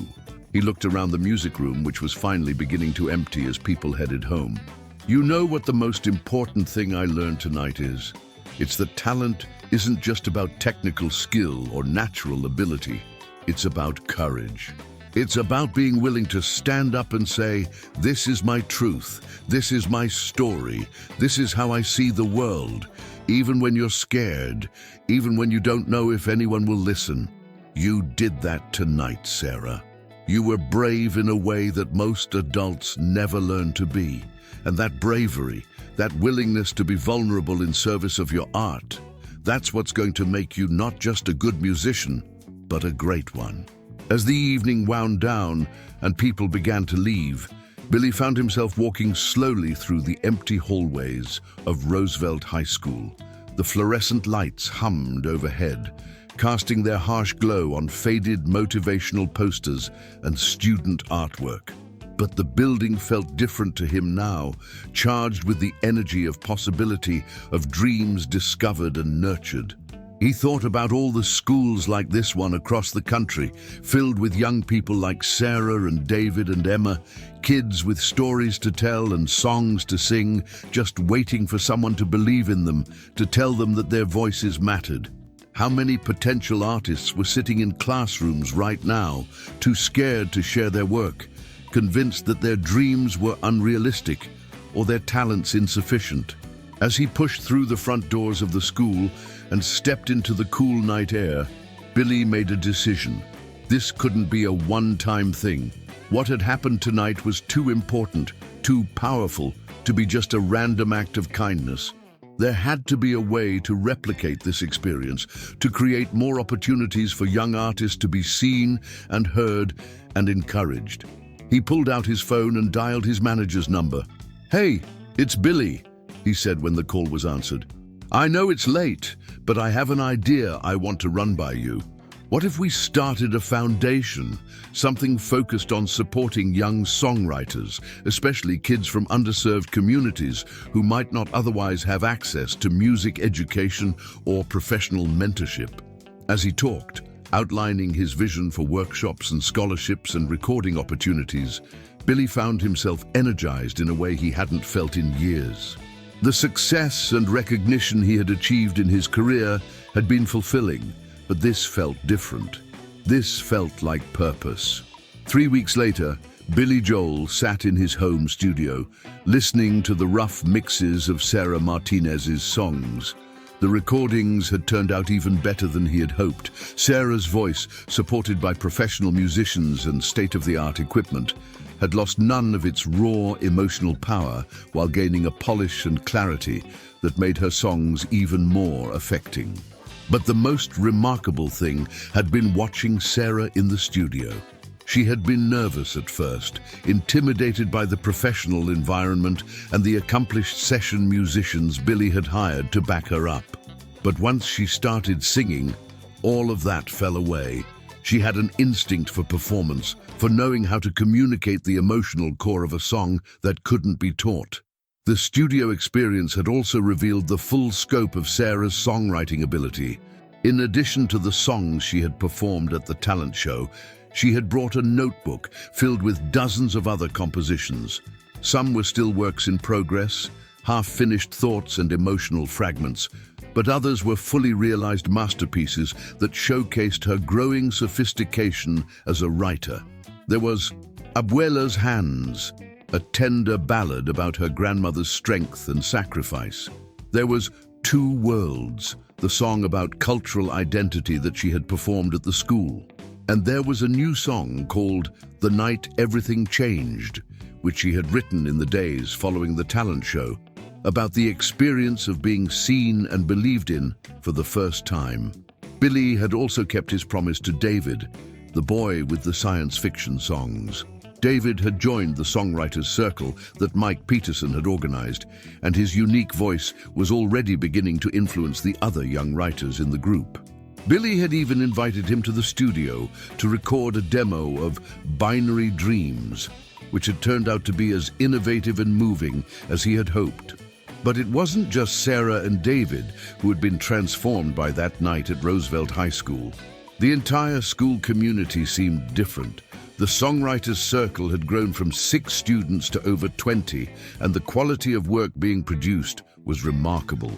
He looked around the music room, which was finally beginning to empty as people headed home. "You know what the most important thing I learned tonight is? It's that talent isn't just about technical skill or natural ability. It's about courage. It's about being willing to stand up and say, 'This is my truth. This is my story. This is how I see the world,' even when you're scared, even when you don't know if anyone will listen. You did that tonight, Sarah. You were brave in a way that most adults never learn to be. And that bravery, that willingness to be vulnerable in service of your art, that's what's going to make you not just a good musician, but a great one." As the evening wound down and people began to leave, Billy found himself walking slowly through the empty hallways of Roosevelt High School. The fluorescent lights hummed overhead, casting their harsh glow on faded motivational posters and student artwork. But the building felt different to him now, charged with the energy of possibility, of dreams discovered and nurtured. He thought about all the schools like this one across the country, filled with young people like Sarah and David and Emma, kids with stories to tell and songs to sing, just waiting for someone to believe in them, to tell them that their voices mattered. How many potential artists were sitting in classrooms right now, too scared to share their work, convinced that their dreams were unrealistic or their talents insufficient. As he pushed through the front doors of the school and stepped into the cool night air, Billy made a decision. This couldn't be a one-time thing. What had happened tonight was too important, too powerful, to be just a random act of kindness. There had to be a way to replicate this experience, to create more opportunities for young artists to be seen and heard and encouraged. He pulled out his phone and dialed his manager's number. "Hey, it's Billy," he said when the call was answered. "I know it's late, but I have an idea I want to run by you. What if we started a foundation, something focused on supporting young songwriters, especially kids from underserved communities who might not otherwise have access to music education or professional mentorship?" As he talked, outlining his vision for workshops and scholarships and recording opportunities, Billy found himself energized in a way he hadn't felt in years. The success and recognition he had achieved in his career had been fulfilling, but this felt different. This felt like purpose. 3 weeks later, Billy Joel sat in his home studio, listening to the rough mixes of Sarah Martinez's songs. The recordings had turned out even better than he had hoped. Sarah's voice, supported by professional musicians and state-of-the-art equipment, had lost none of its raw emotional power while gaining a polish and clarity that made her songs even more affecting. But the most remarkable thing had been watching Sarah in the studio. She had been nervous at first, intimidated by the professional environment and the accomplished session musicians Billy had hired to back her up. But once she started singing, all of that fell away. She had an instinct for performance, for knowing how to communicate the emotional core of a song that couldn't be taught. The studio experience had also revealed the full scope of Sarah's songwriting ability. In addition to the songs she had performed at the talent show, she had brought a notebook filled with dozens of other compositions. Some were still works in progress, half-finished thoughts and emotional fragments, but others were fully realized masterpieces that showcased her growing sophistication as a writer. There was Abuela's Hands, a tender ballad about her grandmother's strength and sacrifice. There was Two Worlds, the song about cultural identity that she had performed at the school. And there was a new song called The Night Everything Changed, which she had written in the days following the talent show, about the experience of being seen and believed in for the first time. Billy had also kept his promise to David, the boy with the science fiction songs. David had joined the songwriters' circle that Mike Peterson had organized, and his unique voice was already beginning to influence the other young writers in the group. Billy had even invited him to the studio to record a demo of Binary Dreams, which had turned out to be as innovative and moving as he had hoped. But it wasn't just Sarah and David who had been transformed by that night at Roosevelt High School. The entire school community seemed different. The songwriters' circle had grown from 6 students to over 20, and the quality of work being produced was remarkable.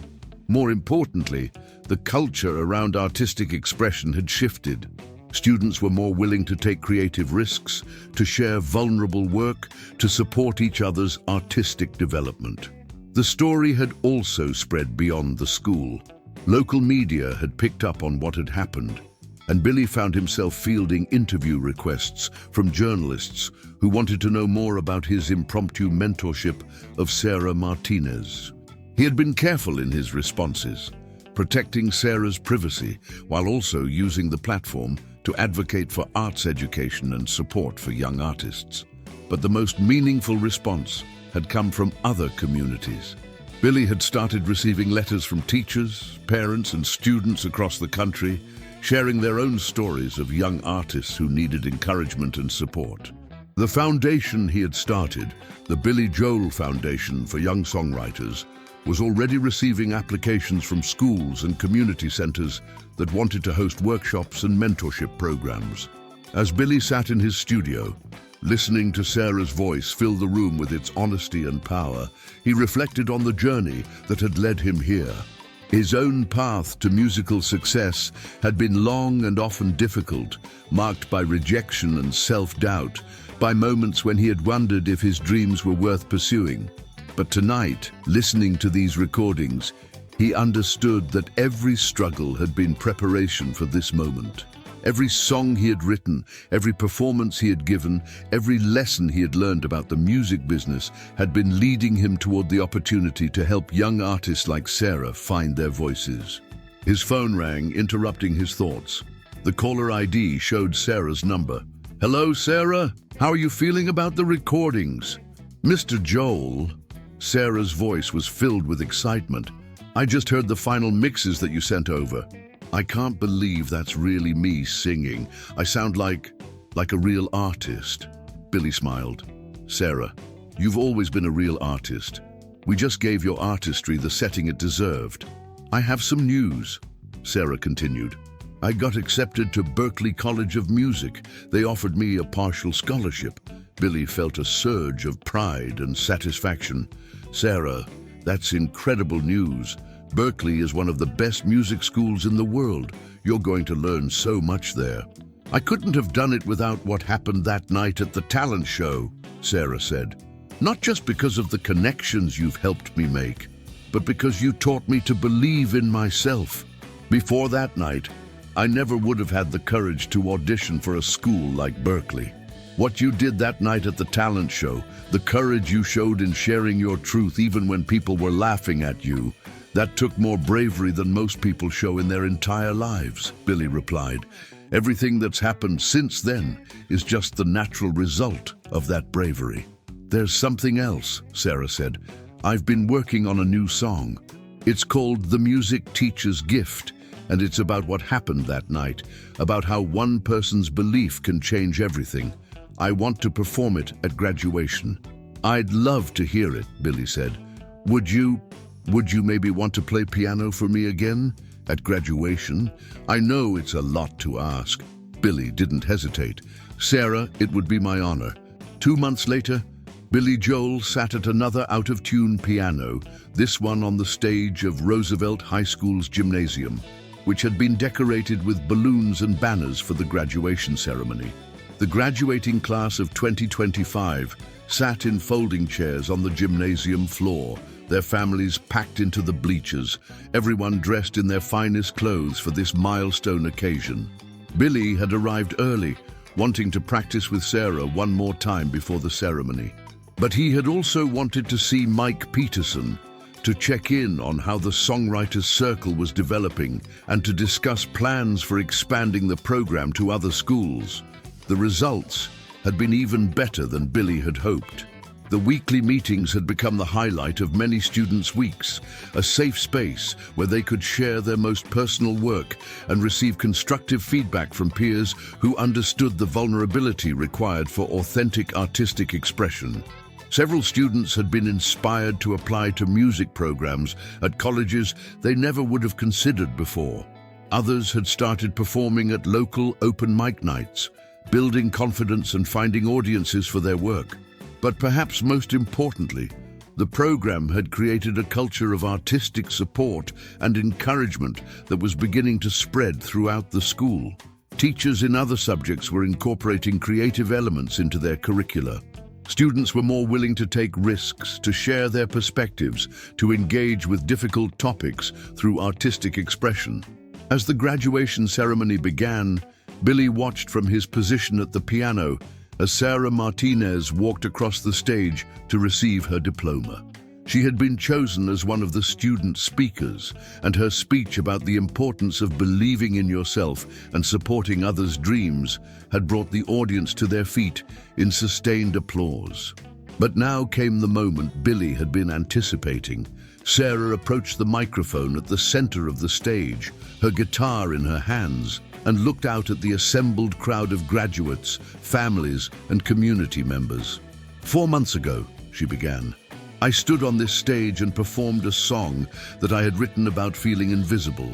More importantly, the culture around artistic expression had shifted. Students were more willing to take creative risks, to share vulnerable work, to support each other's artistic development. The story had also spread beyond the school. Local media had picked up on what had happened, and Billy found himself fielding interview requests from journalists who wanted to know more about his impromptu mentorship of Sarah Martinez. He had been careful in his responses, protecting Sarah's privacy while also using the platform to advocate for arts education and support for young artists. But the most meaningful response had come from other communities. Billy had started receiving letters from teachers, parents, and students across the country, sharing their own stories of young artists who needed encouragement and support. The foundation he had started, the Billy Joel Foundation for Young Songwriters, was already receiving applications from schools and community centers that wanted to host workshops and mentorship programs. As Billy sat in his studio, listening to Sarah's voice fill the room with its honesty and power, he reflected on the journey that had led him here. His own path to musical success had been long and often difficult, marked by rejection and self-doubt, by moments when he had wondered if his dreams were worth pursuing. But tonight, listening to these recordings, he understood that every struggle had been preparation for this moment. Every song he had written, every performance he had given, every lesson he had learned about the music business had been leading him toward the opportunity to help young artists like Sarah find their voices. His phone rang, interrupting his thoughts. The caller ID showed Sarah's number. "Hello, Sarah. How are you feeling about the recordings?" "Mr. Joel," Sarah's voice was filled with excitement. "I just heard the final mixes that you sent over. I can't believe that's really me singing. I sound like a real artist." Billy smiled. "Sarah, you've always been a real artist. We just gave your artistry the setting it deserved. I have some news," Sarah continued. "I got accepted to Berklee College of Music. They offered me a partial scholarship." Billy felt a surge of pride and satisfaction. "Sarah, that's incredible news. Berklee is one of the best music schools in the world. You're going to learn so much there." "I couldn't have done it without what happened that night at the talent show," Sarah said. "Not just because of the connections you've helped me make, but because you taught me to believe in myself. Before that night, I never would have had the courage to audition for a school like Berkeley. What you did that night at the talent show, the courage you showed in sharing your truth even when people were laughing at you, that took more bravery than most people show in their entire lives," Billy replied. "Everything that's happened since then is just the natural result of that bravery." "There's something else," Sarah said. "I've been working on a new song. It's called The Music Teacher's Gift, and it's about what happened that night, about how one person's belief can change everything. I want to perform it at graduation." "I'd love to hear it," Billy said. Would you maybe want to play piano for me again at graduation? I know it's a lot to ask." Billy didn't hesitate. "Sarah, it would be my honor." 2 months later, Billy Joel sat at another out-of-tune piano, this one on the stage of Roosevelt High School's gymnasium, which had been decorated with balloons and banners for the graduation ceremony. The graduating class of 2025 sat in folding chairs on the gymnasium floor, their families packed into the bleachers, everyone dressed in their finest clothes for this milestone occasion. Billy had arrived early, wanting to practice with Sarah one more time before the ceremony. But he had also wanted to see Mike Peterson, to check in on how the Songwriters Circle was developing and to discuss plans for expanding the program to other schools. The results had been even better than Billy had hoped. The weekly meetings had become the highlight of many students' weeks, a safe space where they could share their most personal work and receive constructive feedback from peers who understood the vulnerability required for authentic artistic expression. Several students had been inspired to apply to music programs at colleges they never would have considered before. Others had started performing at local open mic nights, building confidence and finding audiences for their work. But perhaps most importantly, the program had created a culture of artistic support and encouragement that was beginning to spread throughout the school. Teachers in other subjects were incorporating creative elements into their curricula. Students were more willing to take risks, to share their perspectives, to engage with difficult topics through artistic expression. As the graduation ceremony began, Billy watched from his position at the piano as Sarah Martinez walked across the stage to receive her diploma. She had been chosen as one of the student speakers, and her speech about the importance of believing in yourself and supporting others' dreams had brought the audience to their feet in sustained applause. But now came the moment Billy had been anticipating. Sarah approached the microphone at the center of the stage, her guitar in her hands, and looked out at the assembled crowd of graduates, families, and community members. 4 months ago, she began, I stood on this stage and performed a song that I had written about feeling invisible,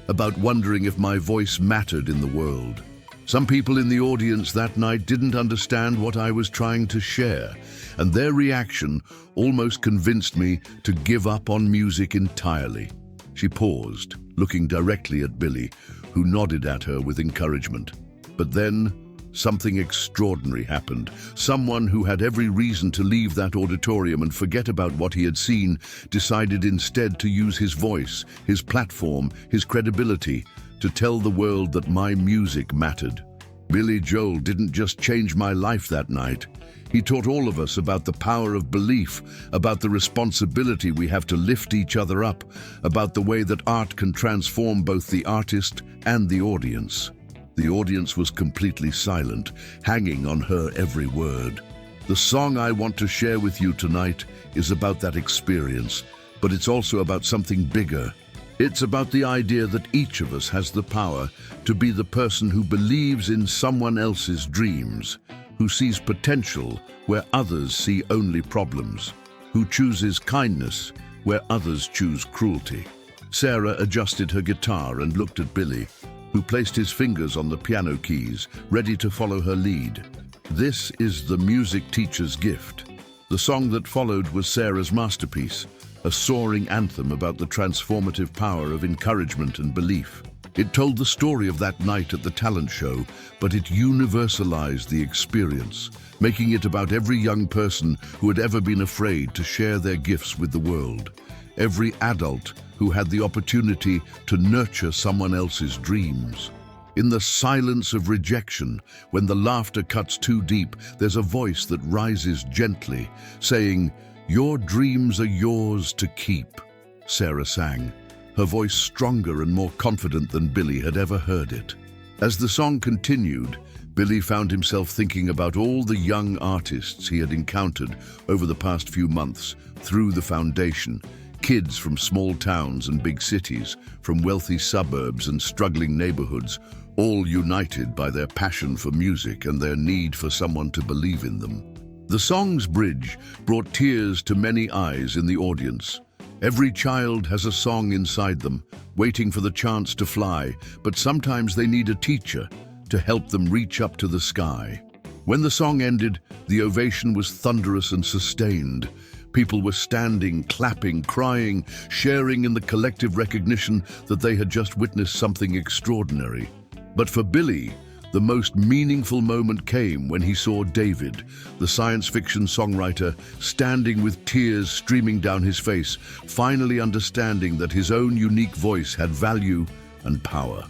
about wondering if my voice mattered in the world. Some people in the audience that night didn't understand what I was trying to share, and their reaction almost convinced me to give up on music entirely. She paused, looking directly at Billy, who nodded at her with encouragement. But then, something extraordinary happened. Someone who had every reason to leave that auditorium and forget about what he had seen decided instead to use his voice, his platform, his credibility to tell the world that my music mattered. Billy Joel didn't just change my life that night. He taught all of us about the power of belief, about the responsibility we have to lift each other up, about the way that art can transform both the artist and the audience. The audience was completely silent, hanging on her every word. The song I want to share with you tonight is about that experience, but it's also about something bigger. It's about the idea that each of us has the power to be the person who believes in someone else's dreams, who sees potential where others see only problems, who chooses kindness where others choose cruelty. Sarah adjusted her guitar and looked at Billy, who placed his fingers on the piano keys, ready to follow her lead. This is The Music Teacher's Gift. The song that followed was Sarah's masterpiece, a soaring anthem about the transformative power of encouragement and belief. It told the story of that night at the talent show, but it universalized the experience, making it about every young person who had ever been afraid to share their gifts with the world. every adult who had the opportunity to nurture someone else's dreams. In the silence of rejection, when the laughter cuts too deep, there's a voice that rises gently, saying, "Your dreams are yours to keep," Sarah sang, her voice stronger and more confident than Billy had ever heard it. As the song continued, Billy found himself thinking about all the young artists he had encountered over the past few months through the foundation. Kids from small towns and big cities, from wealthy suburbs and struggling neighborhoods, all united by their passion for music and their need for someone to believe in them. The song's bridge brought tears to many eyes in the audience. Every child has a song inside them, waiting for the chance to fly, but sometimes they need a teacher to help them reach up to the sky. When the song ended, the ovation was thunderous and sustained. People were standing, clapping, crying, sharing in the collective recognition that they had just witnessed something extraordinary. But for Billy, the most meaningful moment came when he saw David, the science fiction songwriter, standing with tears streaming down his face, finally understanding that his own unique voice had value and power.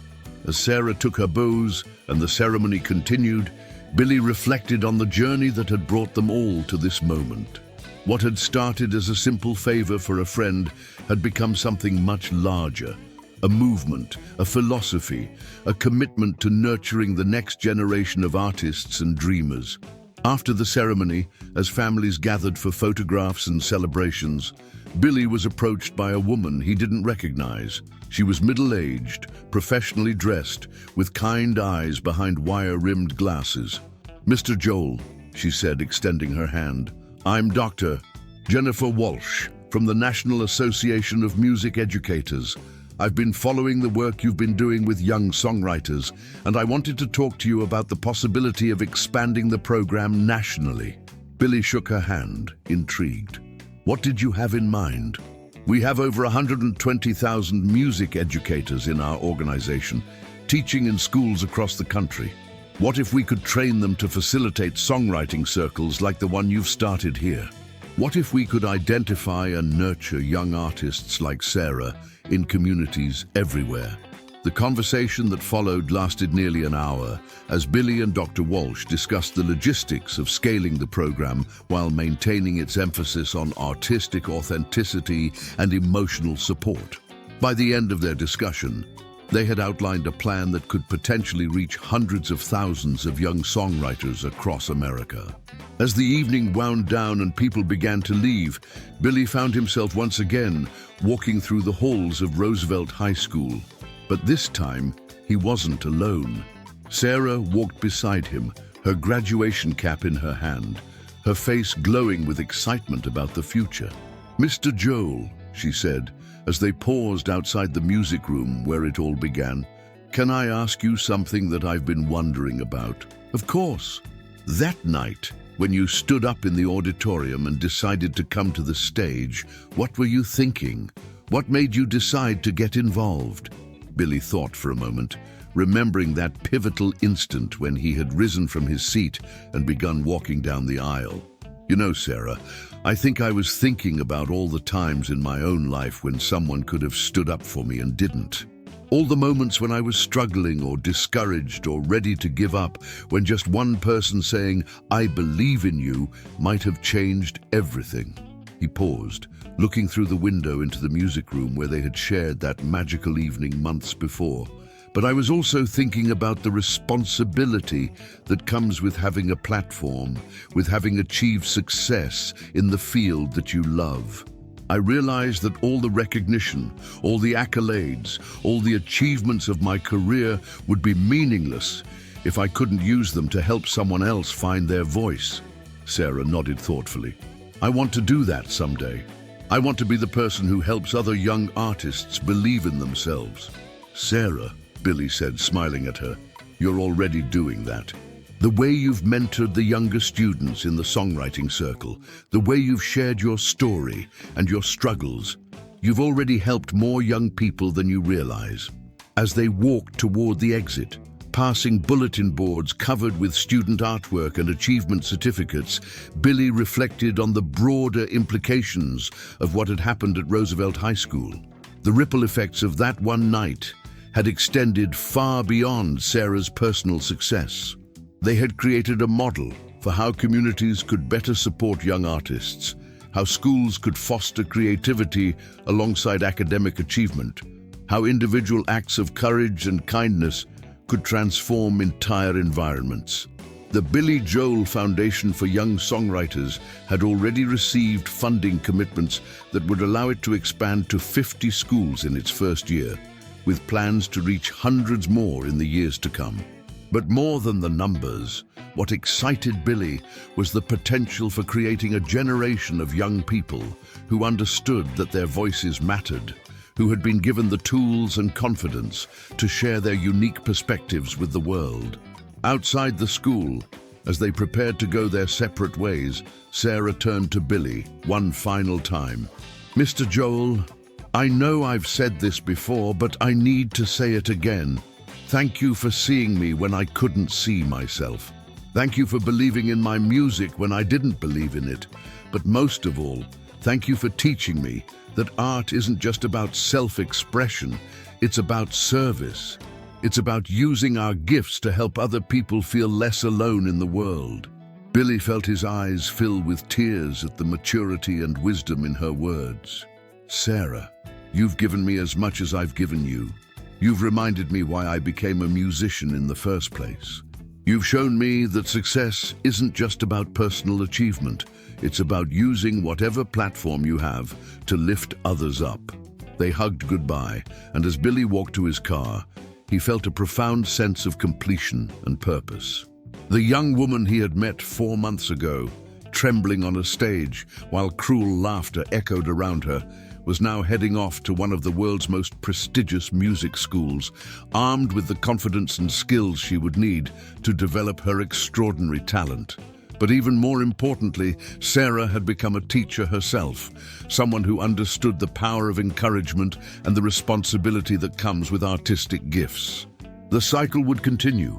As Sarah took her bows and the ceremony continued, Billy reflected on the journey that had brought them all to this moment. What had started as a simple favor for a friend had become something much larger. A movement, a philosophy, a commitment to nurturing the next generation of artists and dreamers. After the ceremony, as families gathered for photographs and celebrations, Billy was approached by a woman he didn't recognize. She was middle-aged, professionally dressed, with kind eyes behind wire-rimmed glasses. "Mr. Joel," she said, extending her hand. "I'm Dr. Jennifer Walsh from the National Association of Music Educators. I've been following the work you've been doing with young songwriters, and I wanted to talk to you about the possibility of expanding the program nationally." Billy shook her hand, intrigued. "What did you have in mind?" "We have over 120,000 music educators in our organization, teaching in schools across the country. What if we could train them to facilitate songwriting circles like the one you've started here? What if we could identify and nurture young artists like Sarah in communities everywhere?" The conversation that followed lasted nearly an hour as Billy and Dr. Walsh discussed the logistics of scaling the program while maintaining its emphasis on artistic authenticity and emotional support. By the end of their discussion, they had outlined a plan that could potentially reach hundreds of thousands of young songwriters across America. As the evening wound down and people began to leave, Billy found himself once again walking through the halls of Roosevelt High School. But this time, he wasn't alone. Sarah walked beside him, her graduation cap in her hand, her face glowing with excitement about the future. "Mr. Joel," she said, as they paused outside the music room where it all began, "can I ask you something that I've been wondering about?" "Of course." "That night, when you stood up in the auditorium and decided to come to the stage, what were you thinking? What made you decide to get involved?" Billy thought for a moment, remembering that pivotal instant when he had risen from his seat and begun walking down the aisle. "You know, Sarah, I think I was thinking about all the times in my own life when someone could have stood up for me and didn't. All the moments when I was struggling or discouraged or ready to give up, when just one person saying, 'I believe in you,' might have changed everything." He paused, looking through the window into the music room where they had shared that magical evening months before. "But I was also thinking about the responsibility that comes with having a platform, with having achieved success in the field that you love. I realized that all the recognition, all the accolades, all the achievements of my career would be meaningless if I couldn't use them to help someone else find their voice." Sarah nodded thoughtfully. "I want to do that someday. I want to be the person who helps other young artists believe in themselves." "Sarah," Billy said, smiling at her, "you're already doing that. The way you've mentored the younger students in the songwriting circle, the way you've shared your story and your struggles, you've already helped more young people than you realize. As they walk toward the exit, passing bulletin boards covered with student artwork and achievement certificates, Billy reflected on the broader implications of what had happened at Roosevelt High School. The ripple effects of that one night had extended far beyond Sarah's personal success. They had created a model for how communities could better support young artists, how schools could foster creativity alongside academic achievement, how individual acts of courage and kindness could transform entire environments. The Billy Joel Foundation for Young Songwriters had already received funding commitments that would allow it to expand to 50 schools in its first year, with plans to reach hundreds more in the years to come. But more than the numbers, what excited Billy was the potential for creating a generation of young people who understood that their voices mattered, who had been given the tools and confidence to share their unique perspectives with the world. Outside the school, as they prepared to go their separate ways, Sarah turned to Billy one final time. "Mr. Joel, I know I've said this before, but I need to say it again. Thank you for seeing me when I couldn't see myself. Thank you for believing in my music when I didn't believe in it. But most of all, thank you for teaching me that art isn't just about self-expression, it's about service. It's about using our gifts to help other people feel less alone in the world." Billy felt his eyes fill with tears at the maturity and wisdom in her words. "Sarah, you've given me as much as I've given you. You've reminded me why I became a musician in the first place. You've shown me that success isn't just about personal achievement. It's about using whatever platform you have to lift others up." They hugged goodbye, and as Billy walked to his car, he felt a profound sense of completion and purpose. The young woman he had met 4 months ago, trembling on a stage while cruel laughter echoed around her, was now heading off to one of the world's most prestigious music schools, armed with the confidence and skills she would need to develop her extraordinary talent. But even more importantly, Sarah had become a teacher herself, someone who understood the power of encouragement and the responsibility that comes with artistic gifts. The cycle would continue,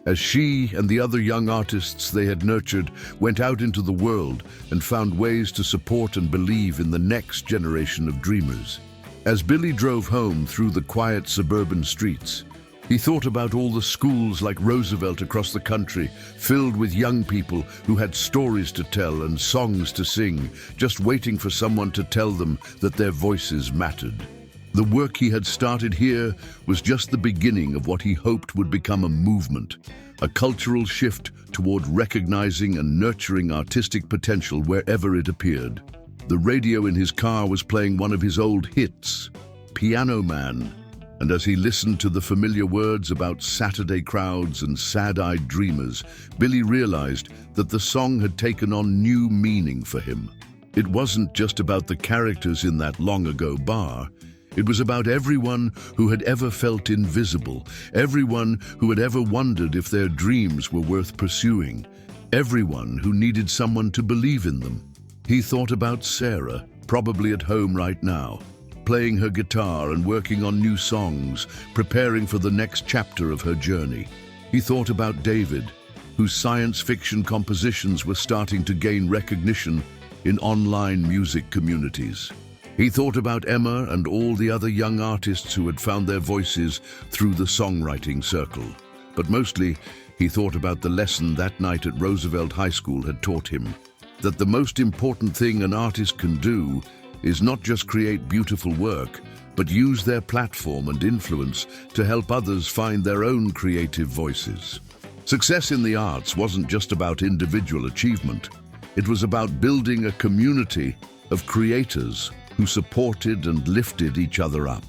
as she and the other young artists they had nurtured went out into the world and found ways to support and believe in the next generation of dreamers. As Billy drove home through the quiet suburban streets, he thought about all the schools like Roosevelt across the country, filled with young people who had stories to tell and songs to sing, just waiting for someone to tell them that their voices mattered. The work he had started here was just the beginning of what he hoped would become a movement, a cultural shift toward recognizing and nurturing artistic potential wherever it appeared. The radio in his car was playing one of his old hits, Piano Man, and as he listened to the familiar words about Saturday crowds and sad-eyed dreamers, Billy realized that the song had taken on new meaning for him. It wasn't just about the characters in that long-ago bar. It was about everyone who had ever felt invisible, everyone who had ever wondered if their dreams were worth pursuing, everyone who needed someone to believe in them. He thought about Sarah, probably at home right now, playing her guitar and working on new songs, preparing for the next chapter of her journey. He thought about David, whose science fiction compositions were starting to gain recognition in online music communities. He thought about Emma and all the other young artists who had found their voices through the songwriting circle. But mostly, he thought about the lesson that night at Roosevelt High School had taught him, that the most important thing an artist can do is not just create beautiful work, but use their platform and influence to help others find their own creative voices. Success in the arts wasn't just about individual achievement. It was about building a community of creators who supported and lifted each other up.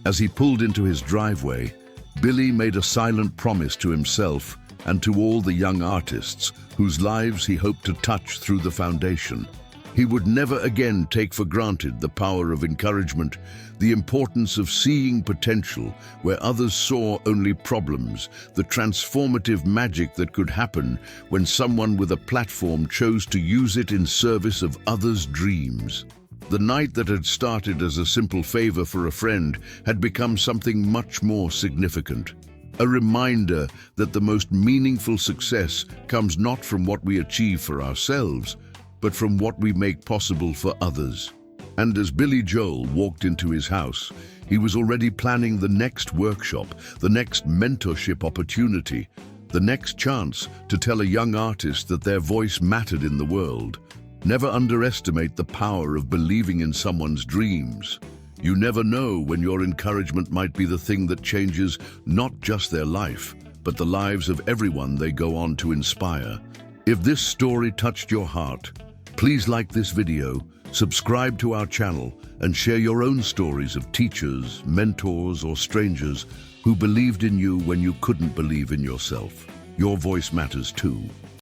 As he pulled into his driveway, Billy made a silent promise to himself and to all the young artists whose lives he hoped to touch through the foundation. He would never again take for granted the power of encouragement, the importance of seeing potential where others saw only problems, the transformative magic that could happen when someone with a platform chose to use it in service of others' dreams. The night that had started as a simple favor for a friend had become something much more significant. A reminder that the most meaningful success comes not from what we achieve for ourselves, but from what we make possible for others. And as Billy Joel walked into his house, he was already planning the next workshop, the next mentorship opportunity, the next chance to tell a young artist that their voice mattered in the world. Never underestimate the power of believing in someone's dreams. You never know when your encouragement might be the thing that changes not just their life, but the lives of everyone they go on to inspire. If this story touched your heart, please like this video, subscribe to our channel, and share your own stories of teachers, mentors, or strangers who believed in you when you couldn't believe in yourself. Your voice matters too.